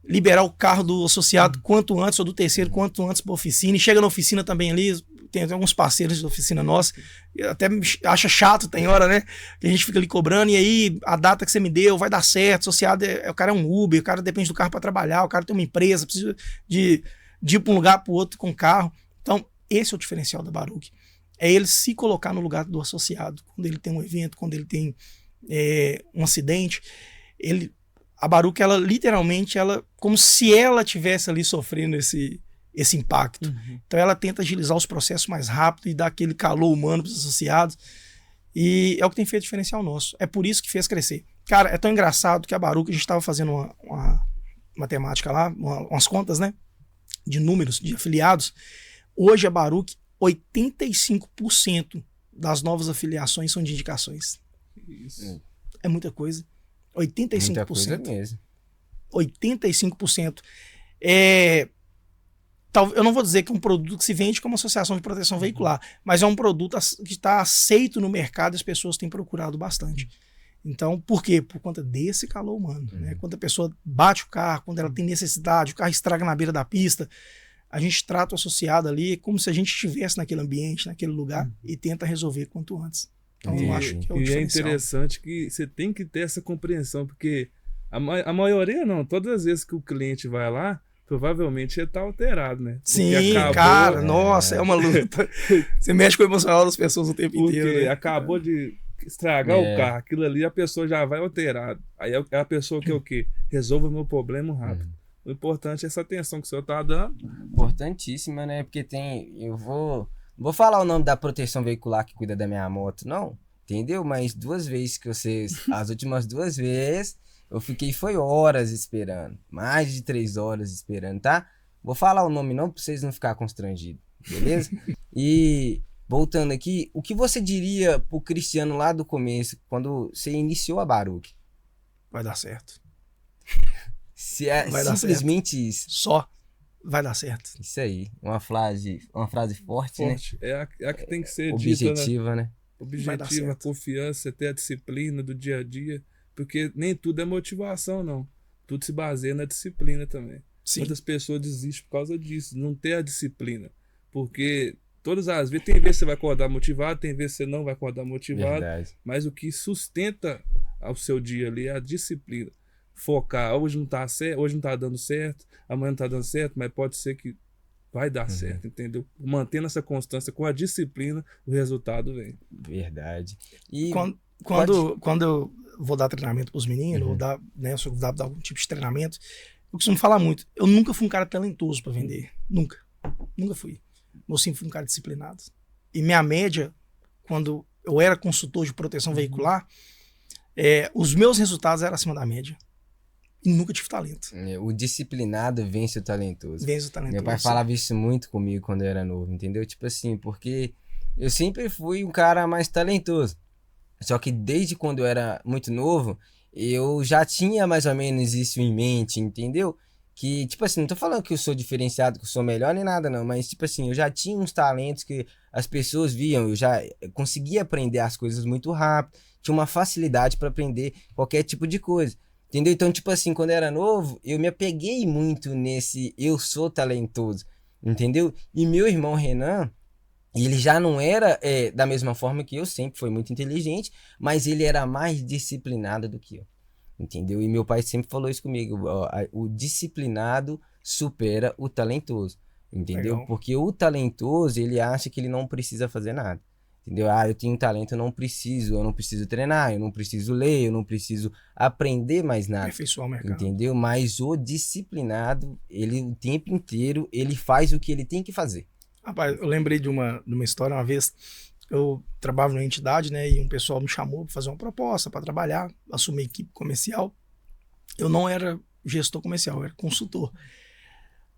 liberar o carro do associado quanto antes, ou do terceiro quanto antes para a oficina, e chega na oficina também ali, tem alguns parceiros de oficina nossa, até acha chato, tem hora, né? Que a gente fica ali cobrando, e aí a data que você me deu vai dar certo, associado, o cara é um Uber, o cara depende do carro para trabalhar, o cara tem uma empresa, precisa de ir para um lugar para o outro com carro. Então, esse é o diferencial da Baruch. É ele se colocar no lugar do associado, quando ele tem um evento, quando ele tem um acidente. A Baruch, ela literalmente, como se ela tivesse ali sofrendo esse impacto. Uhum. Então ela tenta agilizar os processos mais rápido e dar aquele calor humano para os associados. E é o que tem feito diferencial nosso. É por isso que fez crescer. Cara, é tão engraçado que a Baruch, a gente estava fazendo uma matemática lá, umas contas, né? De números, de afiliados. Hoje a Baruch, 85% das novas afiliações são de indicações. Isso. É muita coisa. 85%. Muita coisa mesmo. 85%. Eu não vou dizer que é um produto que se vende como associação de proteção veicular, mas é um produto que está aceito no mercado e as pessoas têm procurado bastante. Então, por quê? Por conta desse calor humano. Né? Quando a pessoa bate o carro, quando ela tem necessidade, o carro estraga na beira da pista, a gente trata o associado ali como se a gente estivesse naquele ambiente, naquele lugar, e tenta resolver quanto antes. Então, eu acho que é o diferencial. E é interessante que você tem que ter essa compreensão, porque a maioria não, todas as vezes que o cliente vai lá, provavelmente ele tá alterado, né? Porque sim, cara, nossa, é uma luta. Você mexe com o emocional das pessoas o tempo inteiro. Porque né? Acabou de estragar o carro, aquilo ali, a pessoa já vai alterado. Aí é a pessoa que é o quê? Resolva o meu problema rápido. O importante é essa atenção que o senhor tá dando. Importantíssima, né? Porque eu vou falar o nome da proteção veicular que cuida da minha moto, não, entendeu? Mas as últimas 2 vezes, eu foi horas esperando, mais de 3 horas esperando, tá? Vou falar o nome não, pra vocês não ficarem constrangidos, beleza? E, voltando aqui, o que você diria pro Cristiano lá do começo, quando você iniciou a Baruch? Vai dar certo. Se é simplesmente isso. Só vai dar certo. Isso aí, uma frase forte, né? É a que tem que ser objetiva, né? Objetiva, a confiança, ter a disciplina do dia a dia, porque nem tudo é motivação, não. Tudo se baseia na disciplina também. Sim. Muitas pessoas desistem por causa disso, não ter a disciplina. Porque todas as vezes, tem vezes que você vai acordar motivado, tem vezes que você não vai acordar motivado. Verdade. Mas o que sustenta o seu dia ali é a disciplina. Focar, hoje não tá certo, hoje não tá dando certo, amanhã não tá dando certo, mas pode ser que vai dar certo, entendeu? Mantendo essa constância com a disciplina, o resultado vem. Verdade. E quando eu vou dar treinamento pros meninos, ou dar algum tipo de treinamento, eu costumo falar muito. Eu nunca fui um cara talentoso para vender. Nunca fui. Eu sempre fui um cara disciplinado. E minha média, quando eu era consultor de proteção veicular, os meus resultados eram acima da média. E nunca tive talento. O disciplinado vence o talentoso. Vence o talentoso. Meu pai falava isso muito comigo quando eu era novo, entendeu? Tipo assim, porque eu sempre fui um cara mais talentoso. Só que desde quando eu era muito novo, eu já tinha mais ou menos isso em mente, entendeu? Que, tipo assim, não tô falando que eu sou diferenciado, que eu sou melhor nem nada não, mas tipo assim, eu já tinha uns talentos que as pessoas viam, eu já conseguia aprender as coisas muito rápido, tinha uma facilidade para aprender qualquer tipo de coisa. Entendeu? Então, tipo assim, quando eu era novo, eu me apeguei muito nesse eu sou talentoso, entendeu? E meu irmão Renan, ele já não era da mesma forma que eu, sempre foi muito inteligente, mas ele era mais disciplinado do que eu, entendeu? E meu pai sempre falou isso comigo, o disciplinado supera o talentoso, entendeu? Legal. Porque o talentoso, ele acha que ele não precisa fazer nada. Entendeu? Eu tenho talento, eu não preciso treinar, eu não preciso ler, eu não preciso aprender mais nada. Aperfeiçoar o mercado. Entendeu? Mas o disciplinado, ele o tempo inteiro, ele faz o que ele tem que fazer. Rapaz, eu lembrei de uma história uma vez, eu trabalhava numa entidade, né, e um pessoal me chamou para fazer uma proposta, para trabalhar, assumir equipe comercial. Eu não era gestor comercial, eu era consultor.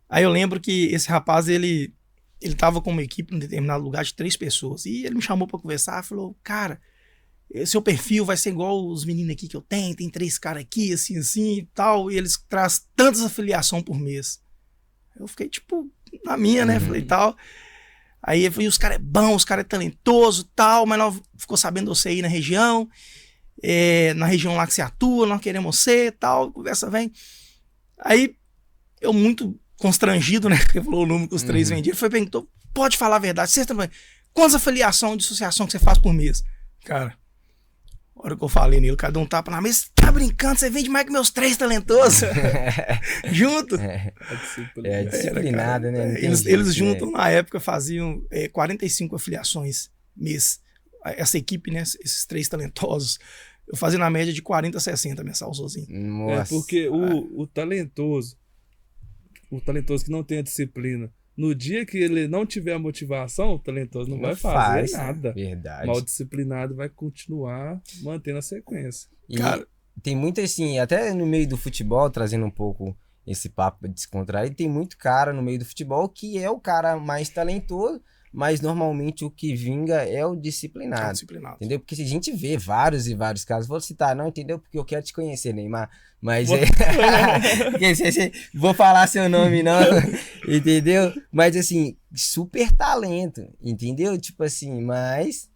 Aí eu lembro que esse rapaz, ele estava com uma equipe em um determinado lugar de 3 pessoas. E ele me chamou para conversar, falou, cara, seu perfil vai ser igual os meninos aqui que eu tenho, tem 3 caras aqui, assim e tal, e eles trazem tantas afiliações por mês. Eu fiquei, tipo, na minha, né, falei tal. Aí ele falou, os caras é bom, os caras é talentoso tal, mas nós ficou sabendo você aí na região lá que você atua, nós queremos você tal, conversa vem. Aí eu muito constrangido, né? Porque falou o número que os 3 vendiam. Ele perguntou, pode falar a verdade. Quantas afiliações de associação que você faz por mês? Cara, a hora que eu falei nele, o cara deu um tapa na mesa. Tá brincando? Você vende mais que meus 3 talentosos? Junto? É disciplinado, né? Eles juntam, na época, faziam 45 afiliações mês. Essa equipe, né? Esses 3 talentosos. Eu fazia na média de 40 a 60 mensal sozinho. Nossa. Porque o talentoso que não tem a disciplina, no dia que ele não tiver a motivação, o talentoso não vai fazer nada. Verdade. Mal disciplinado vai continuar mantendo a sequência. E cara, tem muito assim, até no meio do futebol, trazendo um pouco esse papo descontraído, tem muito cara no meio do futebol que é o cara mais talentoso, mas normalmente o que vinga é o disciplinado. Entendeu? Porque se a gente vê vários e vários casos, vou citar, não entendeu? Porque eu quero te conhecer, Neymar. Mas vou falar seu nome, não. Entendeu? Mas assim, super talento, entendeu? Tipo assim, mas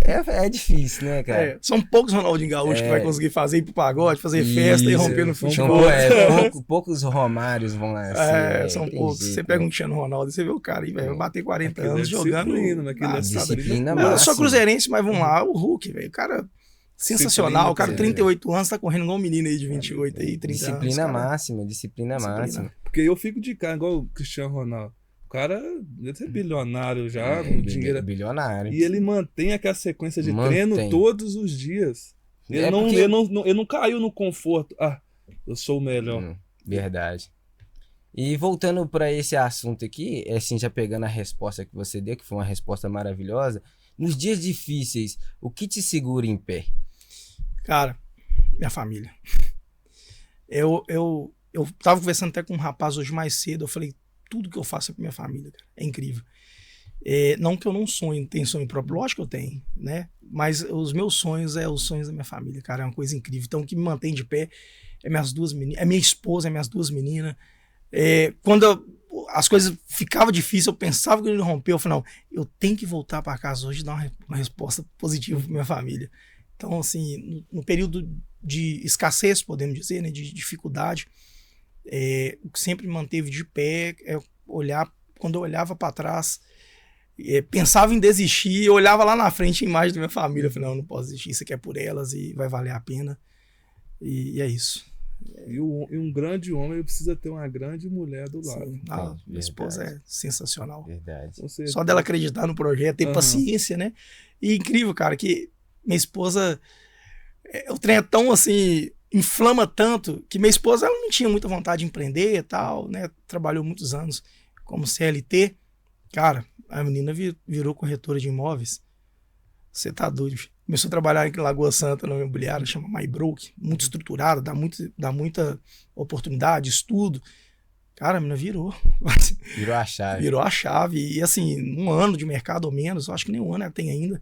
é difícil, né, cara? São poucos Ronaldinho Gaúcho que vai conseguir fazer ir pro pagode, fazer festa e romper no futebol. Poucos Romários vão lá. Assim, são poucos. Jeito, você pega um Cristiano Ronaldo e você vê o cara aí, vai bater 40 anos jogando. Disciplina máxima. Só cruzeirense, mas vamos lá, o Hulk, velho. O cara sensacional. O cara, 38 anos, tá correndo igual um menino aí de 28 aí, 30 disciplina anos. Disciplina máxima. Porque eu fico de cara, igual o Cristiano Ronaldo. O cara deve ser bilionário já, com dinheiro. Bilionário. E ele mantém aquela sequência de treino todos os dias. Ele não caiu no conforto. Ah, eu sou o melhor. Verdade. E voltando para esse assunto aqui, assim, já pegando a resposta que você deu, que foi uma resposta maravilhosa, nos dias difíceis, o que te segura em pé? Cara, minha família. Eu tava conversando até com um rapaz hoje mais cedo, eu falei, tudo que eu faço é pra minha família, cara. É incrível. Não que eu não sonhe, tenho sonho próprio, lógico que eu tenho, né? Mas os meus sonhos os sonhos da minha família, cara, é uma coisa incrível. Então o que me mantém de pé é minhas 2 meninas, é minha esposa, é minhas 2 meninas. Quando as coisas ficavam difíceis, eu pensava que ele rompeu, eu falei, não, eu tenho que voltar para casa hoje e dar uma resposta positiva para minha família. Então, assim, no período de escassez, podemos dizer, né, de dificuldade, o que sempre me manteve de pé é olhar, quando eu olhava para trás, pensava em desistir, eu olhava lá na frente a imagem da minha família, eu falei, não posso desistir, isso aqui é por elas e vai valer a pena. E é isso. E um grande homem precisa ter uma grande mulher do lado. Minha esposa é sensacional. Verdade. Só dela acreditar no projeto, ter paciência, né? E incrível, cara, que minha esposa, o trem é tão assim, inflama tanto, que minha esposa ela não tinha muita vontade de empreender e tal, né? Trabalhou muitos anos como CLT. Cara, a menina virou corretora de imóveis. Você tá doido. Começou a trabalhar aqui em Lagoa Santa, numa imobiliária, chama MyBroke, muito estruturada, dá muita oportunidade, estudo. Cara, a menina virou. Virou a chave. Virou a chave. E assim, 1 ano de mercado ou menos, eu acho que nem 1 ano ela tem ainda.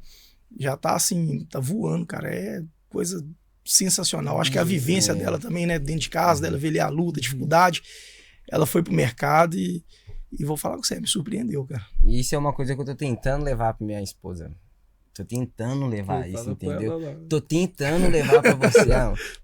Já tá assim, tá voando, cara. É coisa sensacional. Acho que a vivência dela também, né, dentro de casa, dela ver ali a luta, a dificuldade. Ela foi pro mercado e vou falar com você, me surpreendeu, cara. Isso é uma coisa que eu tô tentando levar pra minha esposa. Tô tentando levar isso, entendeu? Tô tentando levar pra você,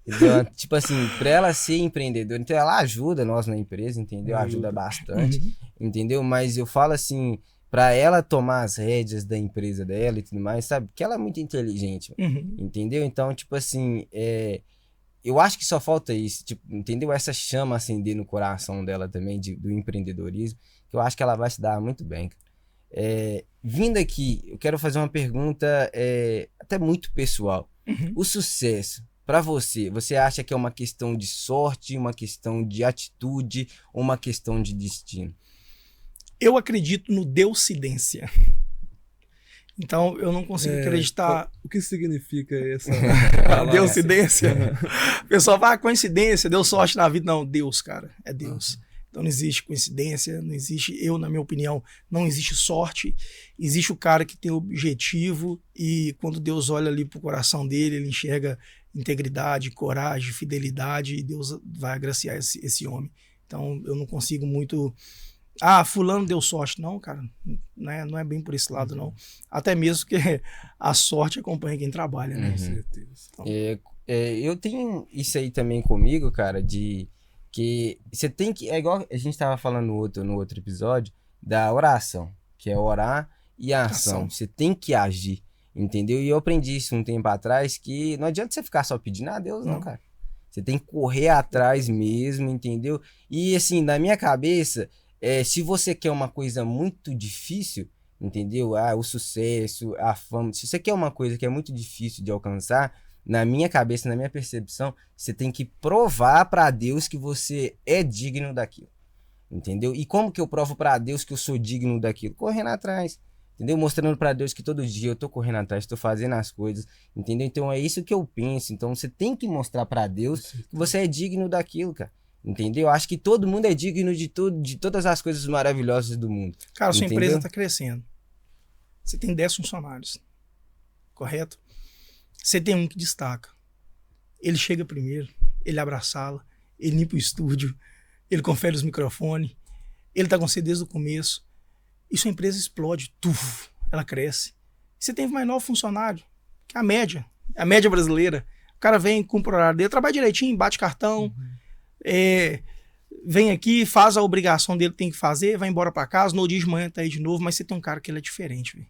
entendeu? Tipo assim, pra ela ser empreendedora. Então ela ajuda nós na empresa, entendeu? Ajuda bastante, entendeu? Mas eu falo assim, pra ela tomar as rédeas da empresa dela e tudo mais, sabe? Porque ela é muito inteligente, entendeu? Então, tipo assim, eu acho que só falta isso, tipo, entendeu? Essa chama acender no coração dela também do empreendedorismo, que eu acho que ela vai se dar muito bem, cara. Vindo aqui, eu quero fazer uma pergunta até muito pessoal. O sucesso, para você acha que é uma questão de sorte, uma questão de atitude ou uma questão de destino? Eu acredito no Deucidência. Então, eu não consigo acreditar... O que significa essa Deucidência? O pessoal fala, coincidência, deu sorte na vida. Não, Deus, cara, é Deus. Então não existe coincidência, não existe, na minha opinião, não existe sorte. Existe o cara que tem objetivo e quando Deus olha ali pro coração dele, ele enxerga integridade, coragem, fidelidade e Deus vai agraciar esse homem. Então eu não consigo muito... fulano deu sorte. Não, cara, não é bem por esse lado, não. Até mesmo que a sorte acompanha quem trabalha, né? Com certeza. Então... eu tenho isso aí também comigo, cara, que você tem que... É igual a gente tava falando no outro episódio, da oração. que é orar e a ação. Você tem que agir, entendeu? E eu aprendi isso um tempo atrás, que não adianta você ficar só pedindo a Deus, não, cara. Você tem que correr atrás mesmo, entendeu? E assim, na minha cabeça, se você quer uma coisa muito difícil, entendeu? O sucesso, a fama, se você quer uma coisa que é muito difícil de alcançar, na minha cabeça, na minha percepção, você tem que provar para Deus que você é digno daquilo, entendeu? E como que eu provo para Deus que eu sou digno daquilo? Correndo atrás, entendeu? Mostrando para Deus que todo dia eu tô correndo atrás, tô fazendo as coisas, entendeu? Então é isso que eu penso. Então você tem que mostrar para Deus que você é digno daquilo, cara, entendeu? Eu acho que todo mundo é digno de todas as coisas maravilhosas do mundo. Cara, sua empresa tá crescendo. Você tem 10 funcionários, correto? Você tem um que destaca. Ele chega primeiro, ele abre a sala, ele limpa o estúdio, ele confere os microfones, ele tá com você desde o começo. E sua empresa explode, ela cresce. Você tem mais 9 funcionários, que é a média brasileira. O cara vem, cumpre o horário dele, trabalha direitinho, bate cartão, vem aqui, faz a obrigação dele que tem que fazer, vai embora para casa, no dia de manhã tá aí de novo, mas você tem um cara que ele é diferente, velho.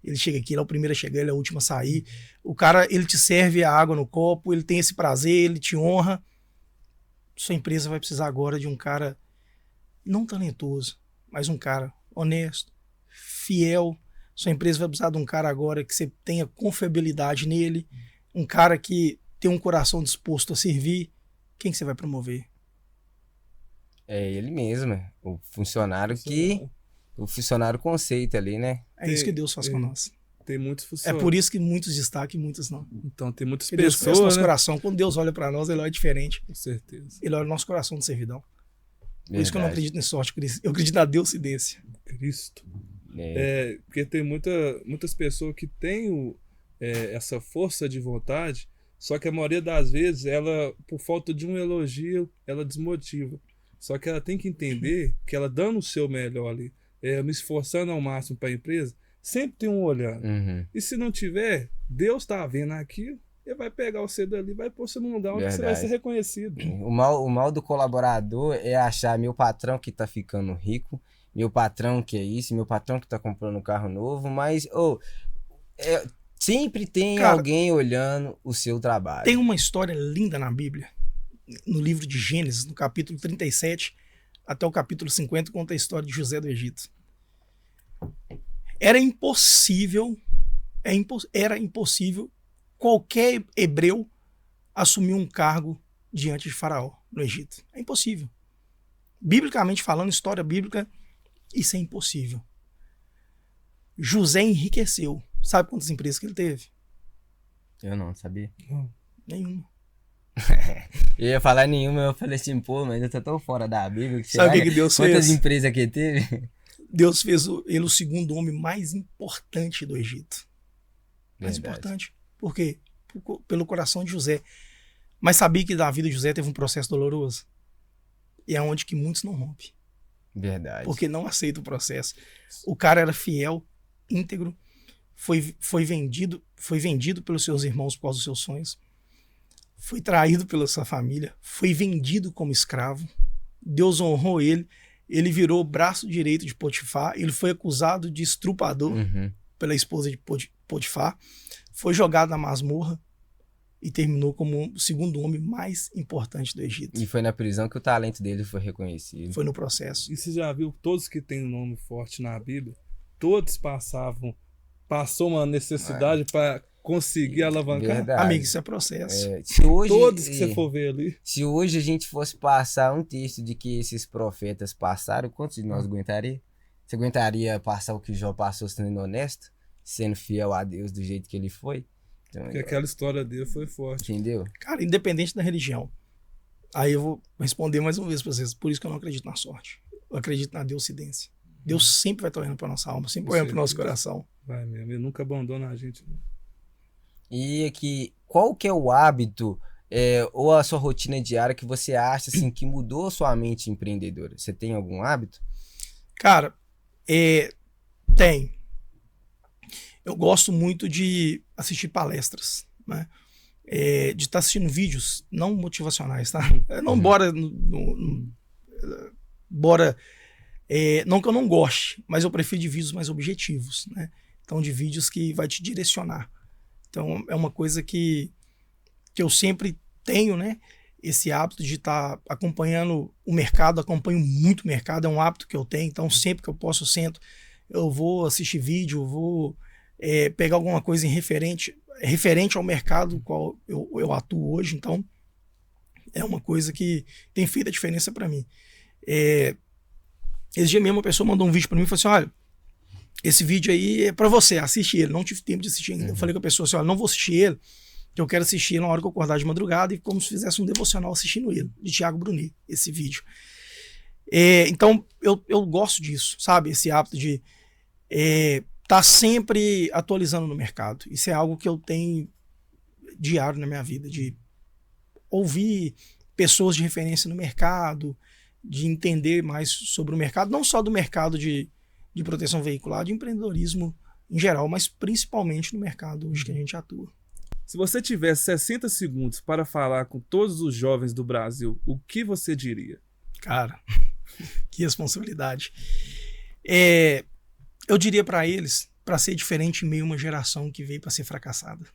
Ele chega aqui, ele é o primeiro a chegar, ele é o último a sair. O cara, ele te serve a água no copo, ele tem esse prazer, ele te honra. Sua empresa vai precisar agora de um cara não talentoso, mas um cara honesto, fiel. Sua empresa vai precisar de um cara agora que você tenha confiabilidade nele, um cara que tem um coração disposto a servir. Quem que você vai promover? É ele mesmo, o funcionário que... O funcionário conceito ali, né? É isso que Deus faz com nós. Tem muitos funcionários. É por isso que muitos destacam e muitos não. Então tem muitas Porque Deus pessoas, conhece nosso né? coração. Quando Deus olha pra nós, ele olha diferente. Com certeza. Ele olha o nosso coração de servidão. Por isso que eu não Verdade. acredito em sorte, eu acredito na deucidência. Cristo. Porque tem muitas pessoas que têm essa força de vontade, só que a maioria das vezes, ela, por falta de um elogio, ela desmotiva. Só que ela tem que entender que ela dando o seu melhor ali, me esforçando ao máximo para a empresa, sempre tem um olhando. Uhum. E se não tiver, Deus está vendo aquilo, ele vai pegar você dali, vai pôr você num lugar onde você vai ser reconhecido. O mal do colaborador é achar meu patrão que tá ficando rico, meu patrão que é isso, meu patrão que tá comprando um carro novo, mas sempre tem alguém olhando o seu trabalho. Tem uma história linda na Bíblia, no livro de Gênesis, no capítulo 37 até o capítulo 50, conta a história de José do Egito. Era impossível qualquer hebreu assumir um cargo diante de Faraó no Egito. É impossível. Biblicamente falando, história bíblica, isso é impossível. José enriqueceu. Sabe quantas empresas que ele teve? Eu não sabia. Nenhuma. Eu ia falar nenhuma, eu falei assim, pô, mas eu tô tão fora da Bíblia. Que sabe o que Deus fez? Quantas empresas que ele teve? Deus fez ele o segundo homem mais importante do Egito. Mais importante. Por quê? Pelo coração de José. Mas sabia que da vida de José teve um processo doloroso? E é onde que muitos não rompem. Verdade. Porque não aceita o processo. O cara era fiel, íntegro, foi vendido pelos seus irmãos por causa dos seus sonhos, foi traído pela sua família, foi vendido como escravo. Deus honrou ele, ele virou o braço direito de Potifar, ele foi acusado de estrupador pela esposa de Potifar, foi jogado na masmorra e terminou como o segundo homem mais importante do Egito. E foi na prisão que o talento dele foi reconhecido. Foi no processo. E você já viu, todos que têm um nome forte na Bíblia, todos passou uma necessidade para conseguir alavancar. Verdade. Amigo, isso é processo. Todos que você for ver ali. Se hoje a gente fosse passar um texto de que esses profetas passaram, quantos de nós aguentaria? Você aguentaria passar o que Jó passou sendo honesto? Sendo fiel a Deus do jeito que ele foi? Então, Porque aquela história dele foi forte. Entendeu? Cara, independente da religião. Aí eu vou responder mais uma vez para vocês. Por isso que eu não acredito na sorte. Eu acredito na deucidência. Deus sempre vai estar olhando para nossa alma, sempre olhando para o nosso coração. Vai mesmo, ele nunca abandona a gente. E aqui, qual que é o hábito ou a sua rotina diária que você acha assim, que mudou sua mente empreendedora? Você tem algum hábito? Cara, tem. Eu gosto muito de assistir palestras, né? De estar assistindo vídeos não motivacionais, tá? Não bora Não que eu não goste, mas eu prefiro de vídeos mais objetivos, né? Então, de vídeos que vai te direcionar. Então, é uma coisa que eu sempre tenho, né? Esse hábito de estar acompanhando o mercado, acompanho muito o mercado, é um hábito que eu tenho. Então, sempre que eu posso, eu sento, eu vou assistir vídeo, eu vou pegar alguma coisa referente ao mercado qual eu atuo hoje. Então, é uma coisa que tem feito a diferença para mim. Esse dia mesmo, uma pessoa mandou um vídeo para mim e falou assim: olha, esse vídeo aí é para você, assiste ele. Não tive tempo de assistir ainda. Eu falei com a pessoa assim: olha, não vou assistir ele, que eu quero assistir ele na hora que eu acordar de madrugada, e como se fizesse um devocional assistindo ele, de Thiago Brunet, esse vídeo. Então, eu gosto disso, sabe? Esse hábito de tá sempre atualizando no mercado. Isso é algo que eu tenho diário na minha vida, de ouvir pessoas de referência no mercado, de entender mais sobre o mercado, não só do mercado de proteção veicular, de empreendedorismo em geral, mas principalmente no mercado hoje que a gente atua. Se você tivesse 60 segundos para falar com todos os jovens do Brasil, o que você diria? Cara, que responsabilidade. Eu diria para eles, para ser diferente em meio a uma geração que veio para ser fracassada.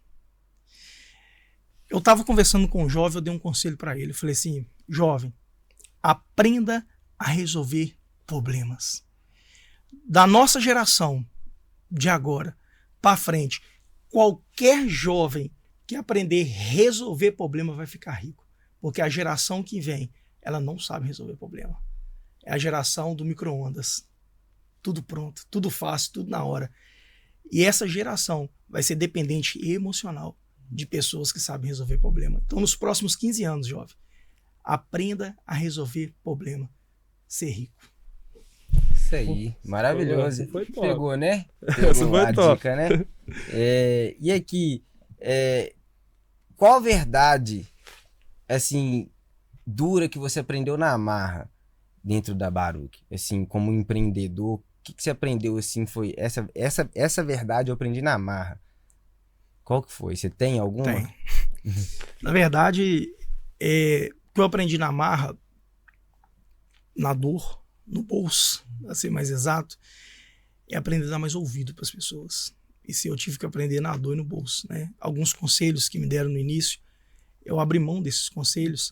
Eu estava conversando com um jovem, eu dei um conselho para ele. Eu falei assim: jovem, aprenda a resolver problemas. Da nossa geração, de agora para frente, qualquer jovem que aprender a resolver problema vai ficar rico. Porque a geração que vem, ela não sabe resolver problema. É a geração do micro-ondas. Tudo pronto, tudo fácil, tudo na hora. E essa geração vai ser dependente emocional de pessoas que sabem resolver problema. Então, nos próximos 15 anos, jovem, aprenda a resolver problema. Ser rico. Isso aí, maravilhoso. Foi top. Pegou, né? Essa foi a top. dica, né? E aqui, qual a verdade, assim, dura que você aprendeu na marra dentro da Baruch? Assim, como empreendedor, o que você aprendeu, assim, foi essa verdade eu aprendi na marra. Qual que foi? Você tem alguma? Tem. Na verdade, o que eu aprendi na marra, na dor, no bolso, a ser mais exato, é aprender a dar mais ouvido para as pessoas. Isso eu tive que aprender na dor e no bolso, né? Alguns conselhos que me deram no início, eu abri mão desses conselhos,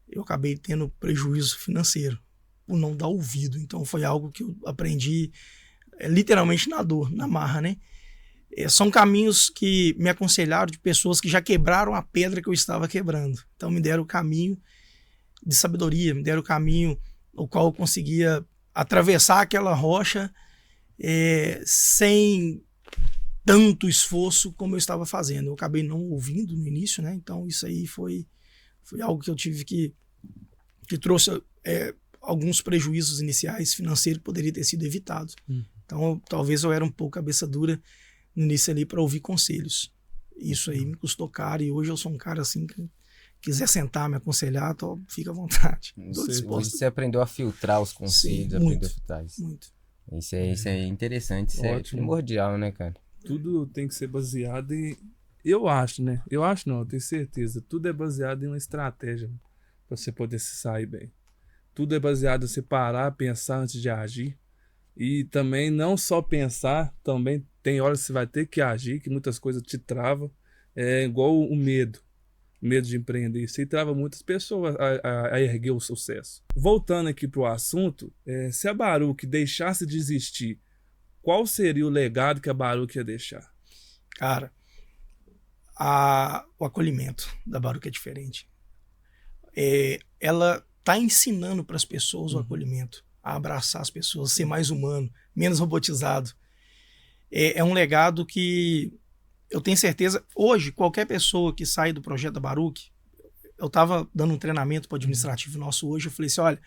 eu acabei tendo prejuízo financeiro por não dar ouvido. Então foi algo que eu aprendi literalmente na dor, na marra, né? São caminhos que me aconselharam de pessoas que já quebraram a pedra que eu estava quebrando. Então me deram o caminho de sabedoria, me deram o caminho no qual eu conseguia atravessar aquela rocha sem tanto esforço como eu estava fazendo. Eu acabei não ouvindo no início, né? Então isso aí foi algo que eu tive que trouxe alguns prejuízos iniciais financeiros que poderiam ter sido evitados. Então talvez eu era um pouco cabeça dura no início ali para ouvir conselhos. Isso aí me custou caro, e hoje eu sou um cara assim que quiser sentar, me aconselhar, fica à vontade. Hoje você aprendeu a filtrar os conselhos. Sim, muito, a filtrar isso. Muito. Isso é interessante, isso é primordial, né, cara? Tudo tem que ser baseado em... Eu acho, né? Eu acho não, eu tenho certeza. Tudo é baseado em uma estratégia para você poder se sair bem. Tudo é baseado em você parar, pensar antes de agir. E também não só pensar, também tem horas que você vai ter que agir, que muitas coisas te travam. É igual o medo de empreender. Isso aí trava muitas pessoas a erguer o sucesso. Voltando aqui para o assunto, se a Baruch deixasse de existir, qual seria o legado que a Baruch ia deixar? Cara, o acolhimento da Baruch é diferente. Ela está ensinando para as pessoas o acolhimento, a abraçar as pessoas, ser mais humano, menos robotizado. É um legado que eu tenho certeza, hoje, qualquer pessoa que sai do projeto da Baruch, eu estava dando um treinamento para o administrativo nosso hoje, eu falei assim, olha,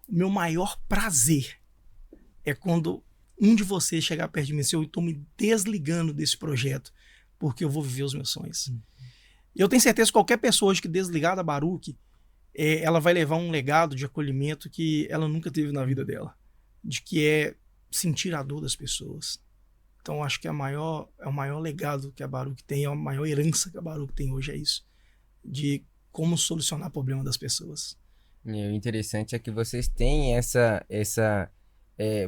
o meu maior prazer é quando um de vocês chegar perto de mim e eu estou me desligando desse projeto, porque eu vou viver os meus sonhos. E eu tenho certeza que qualquer pessoa hoje que desligar da Baruch, ela vai levar um legado de acolhimento que ela nunca teve na vida dela, de que é sentir a dor das pessoas. Então, acho que é o maior legado que a Baruch tem, a maior herança que a Baruch tem hoje é isso, de como solucionar o problema das pessoas. E o interessante é que vocês têm essa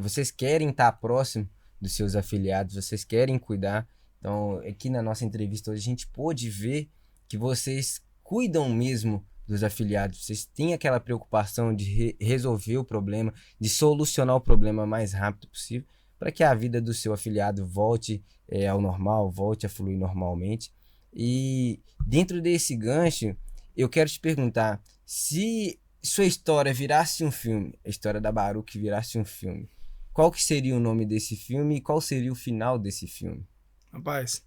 vocês querem estar próximo dos seus afiliados, vocês querem cuidar. Então, aqui na nossa entrevista hoje, a gente pôde ver que vocês cuidam mesmo dos afiliados, vocês têm aquela preocupação de resolver o problema, de solucionar o problema o mais rápido possível, para que a vida do seu afiliado volte ao normal, volte a fluir normalmente. E dentro desse gancho, eu quero te perguntar, se sua história virasse um filme, a história da Baruch virasse um filme, qual que seria o nome desse filme e qual seria o final desse filme? Rapaz,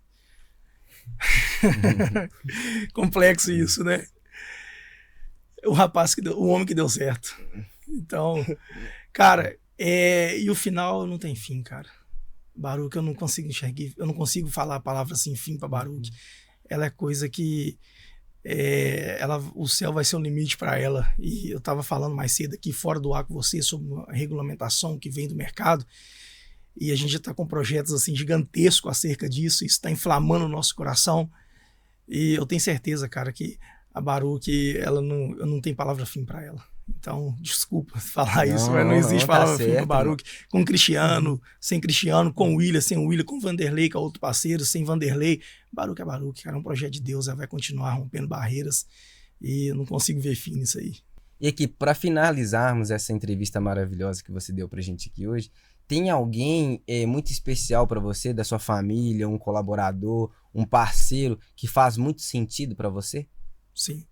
complexo isso, né? O homem que deu certo. Então, cara, e o final não tem fim, cara. Baruch, eu não consigo enxergar, eu não consigo falar a palavra assim, fim para Baruch. Ela é coisa que o céu vai ser o limite para ela. E eu estava falando mais cedo aqui, fora do ar com você, sobre uma regulamentação que vem do mercado. E a gente já está com projetos assim gigantescos acerca disso. Isso está inflamando o nosso coração. E eu tenho certeza, cara, que a Baruch, eu não tenho palavra fim para ela. Então, desculpa falar isso, mas não existe palavra fim para Baruch. Com Cristiano, sem Cristiano, com William, sem William, com Vanderlei, que é outro parceiro, sem Vanderlei. Baruch é Baruch, cara, é um projeto de Deus, ela vai continuar rompendo barreiras e eu não consigo ver fim nisso aí. E aqui, para finalizarmos essa entrevista maravilhosa que você deu pra gente aqui hoje, tem alguém muito especial para você, da sua família, um colaborador, um parceiro, que faz muito sentido para você? Sim.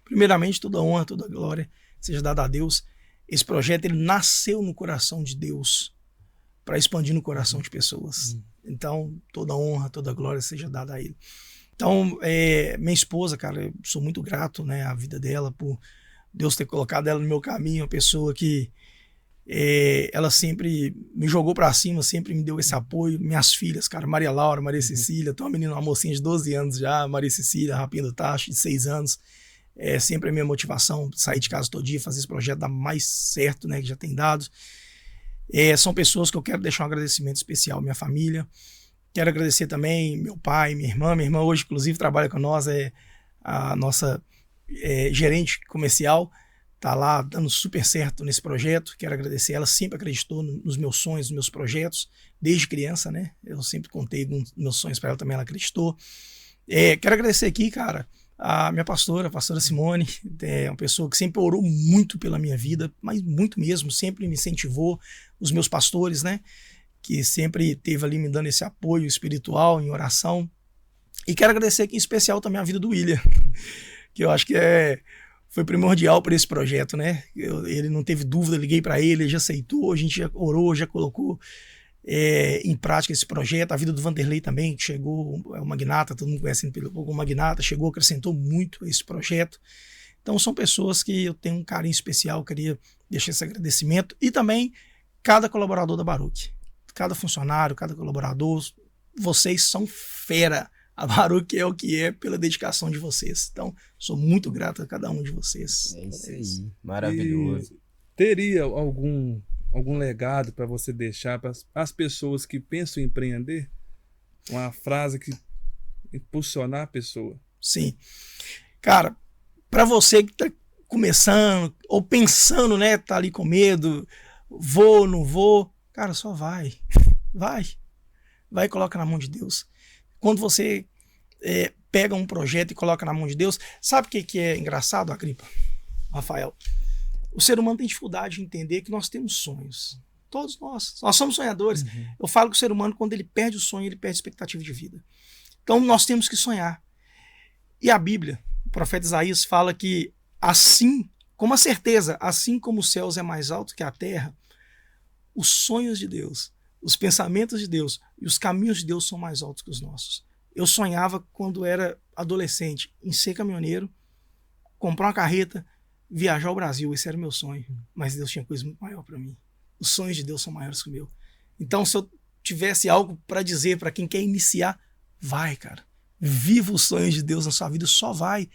Primeiramente, toda honra, toda glória seja dada a Deus. Esse projeto ele nasceu no coração de Deus para expandir no coração de pessoas. Então, toda honra, toda glória seja dada a Ele. Então, minha esposa, cara, eu sou muito grato, né, à vida dela, por Deus ter colocado ela no meu caminho, uma pessoa que ela sempre me jogou para cima, sempre me deu esse apoio. Minhas filhas, cara, Maria Laura, Maria Cecília, tem uma menina, uma mocinha de 12 anos já, Maria Cecília, Rapinha do Tacho, de 6 anos. Sempre a minha motivação, sair de casa todo dia, fazer esse projeto dar mais certo, né, que já tem dado. São pessoas que eu quero deixar um agradecimento especial, minha família. Quero agradecer também meu pai, minha irmã hoje inclusive trabalha com nós, é a nossa gerente comercial, tá lá dando super certo nesse projeto. Quero agradecer, ela sempre acreditou nos meus sonhos, nos meus projetos, desde criança, né, eu sempre contei meus sonhos para ela, também ela acreditou. Quero agradecer aqui, cara, a minha pastora, a pastora Simone, é uma pessoa que sempre orou muito pela minha vida, mas muito mesmo, sempre me incentivou, os meus pastores, né, que sempre teve ali me dando esse apoio espiritual em oração. E quero agradecer aqui em especial também a vida do William, que eu acho que foi primordial para esse projeto, né, ele não teve dúvida, liguei para ele já aceitou, a gente já orou, já colocou em prática esse projeto. A vida do Vanderlei também, que chegou, é um magnata, todo mundo conhece ele como magnata, chegou, acrescentou muito a esse projeto. Então são pessoas que eu tenho um carinho especial, eu queria deixar esse agradecimento. E também cada colaborador da Baruch, cada funcionário, cada colaborador, vocês são fera. A Baruch é o que é pela dedicação de vocês. Então sou muito grato a cada um de vocês. É isso aí, maravilhoso. E teria algum legado para você deixar para as pessoas que pensam em empreender? Uma frase que impulsionar a pessoa? Sim. Cara, para você que está começando ou pensando, né, tá ali com medo, vou, não vou, cara, só vai. Vai e coloca na mão de Deus. Quando você pega um projeto e coloca na mão de Deus, sabe o que é engraçado, Agripa, Rafael? O ser humano tem dificuldade de entender que nós temos sonhos. Todos nós somos sonhadores. Eu falo que o ser humano, quando ele perde o sonho, ele perde a expectativa de vida. Então nós temos que sonhar. E a Bíblia, o profeta Isaías fala que assim, com uma certeza, assim como os céus é mais alto que a terra, os sonhos de Deus, os pensamentos de Deus e os caminhos de Deus são mais altos que os nossos. Eu sonhava quando era adolescente em ser caminhoneiro, comprar uma carreta, viajar ao Brasil. Esse era o meu sonho, mas Deus tinha coisa muito maior para mim. Os sonhos de Deus são maiores que o meu. Então, se eu tivesse algo para dizer para quem quer iniciar, vai, cara, viva os sonhos de Deus na sua vida, só vai,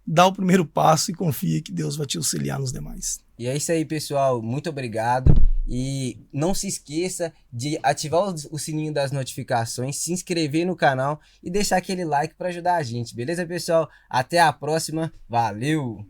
dá o primeiro passo e confia que Deus vai te auxiliar nos demais. E é isso aí, pessoal, muito obrigado, e não se esqueça de ativar o sininho das notificações, se inscrever no canal e deixar aquele like para ajudar a gente, beleza, pessoal? Até a próxima, valeu!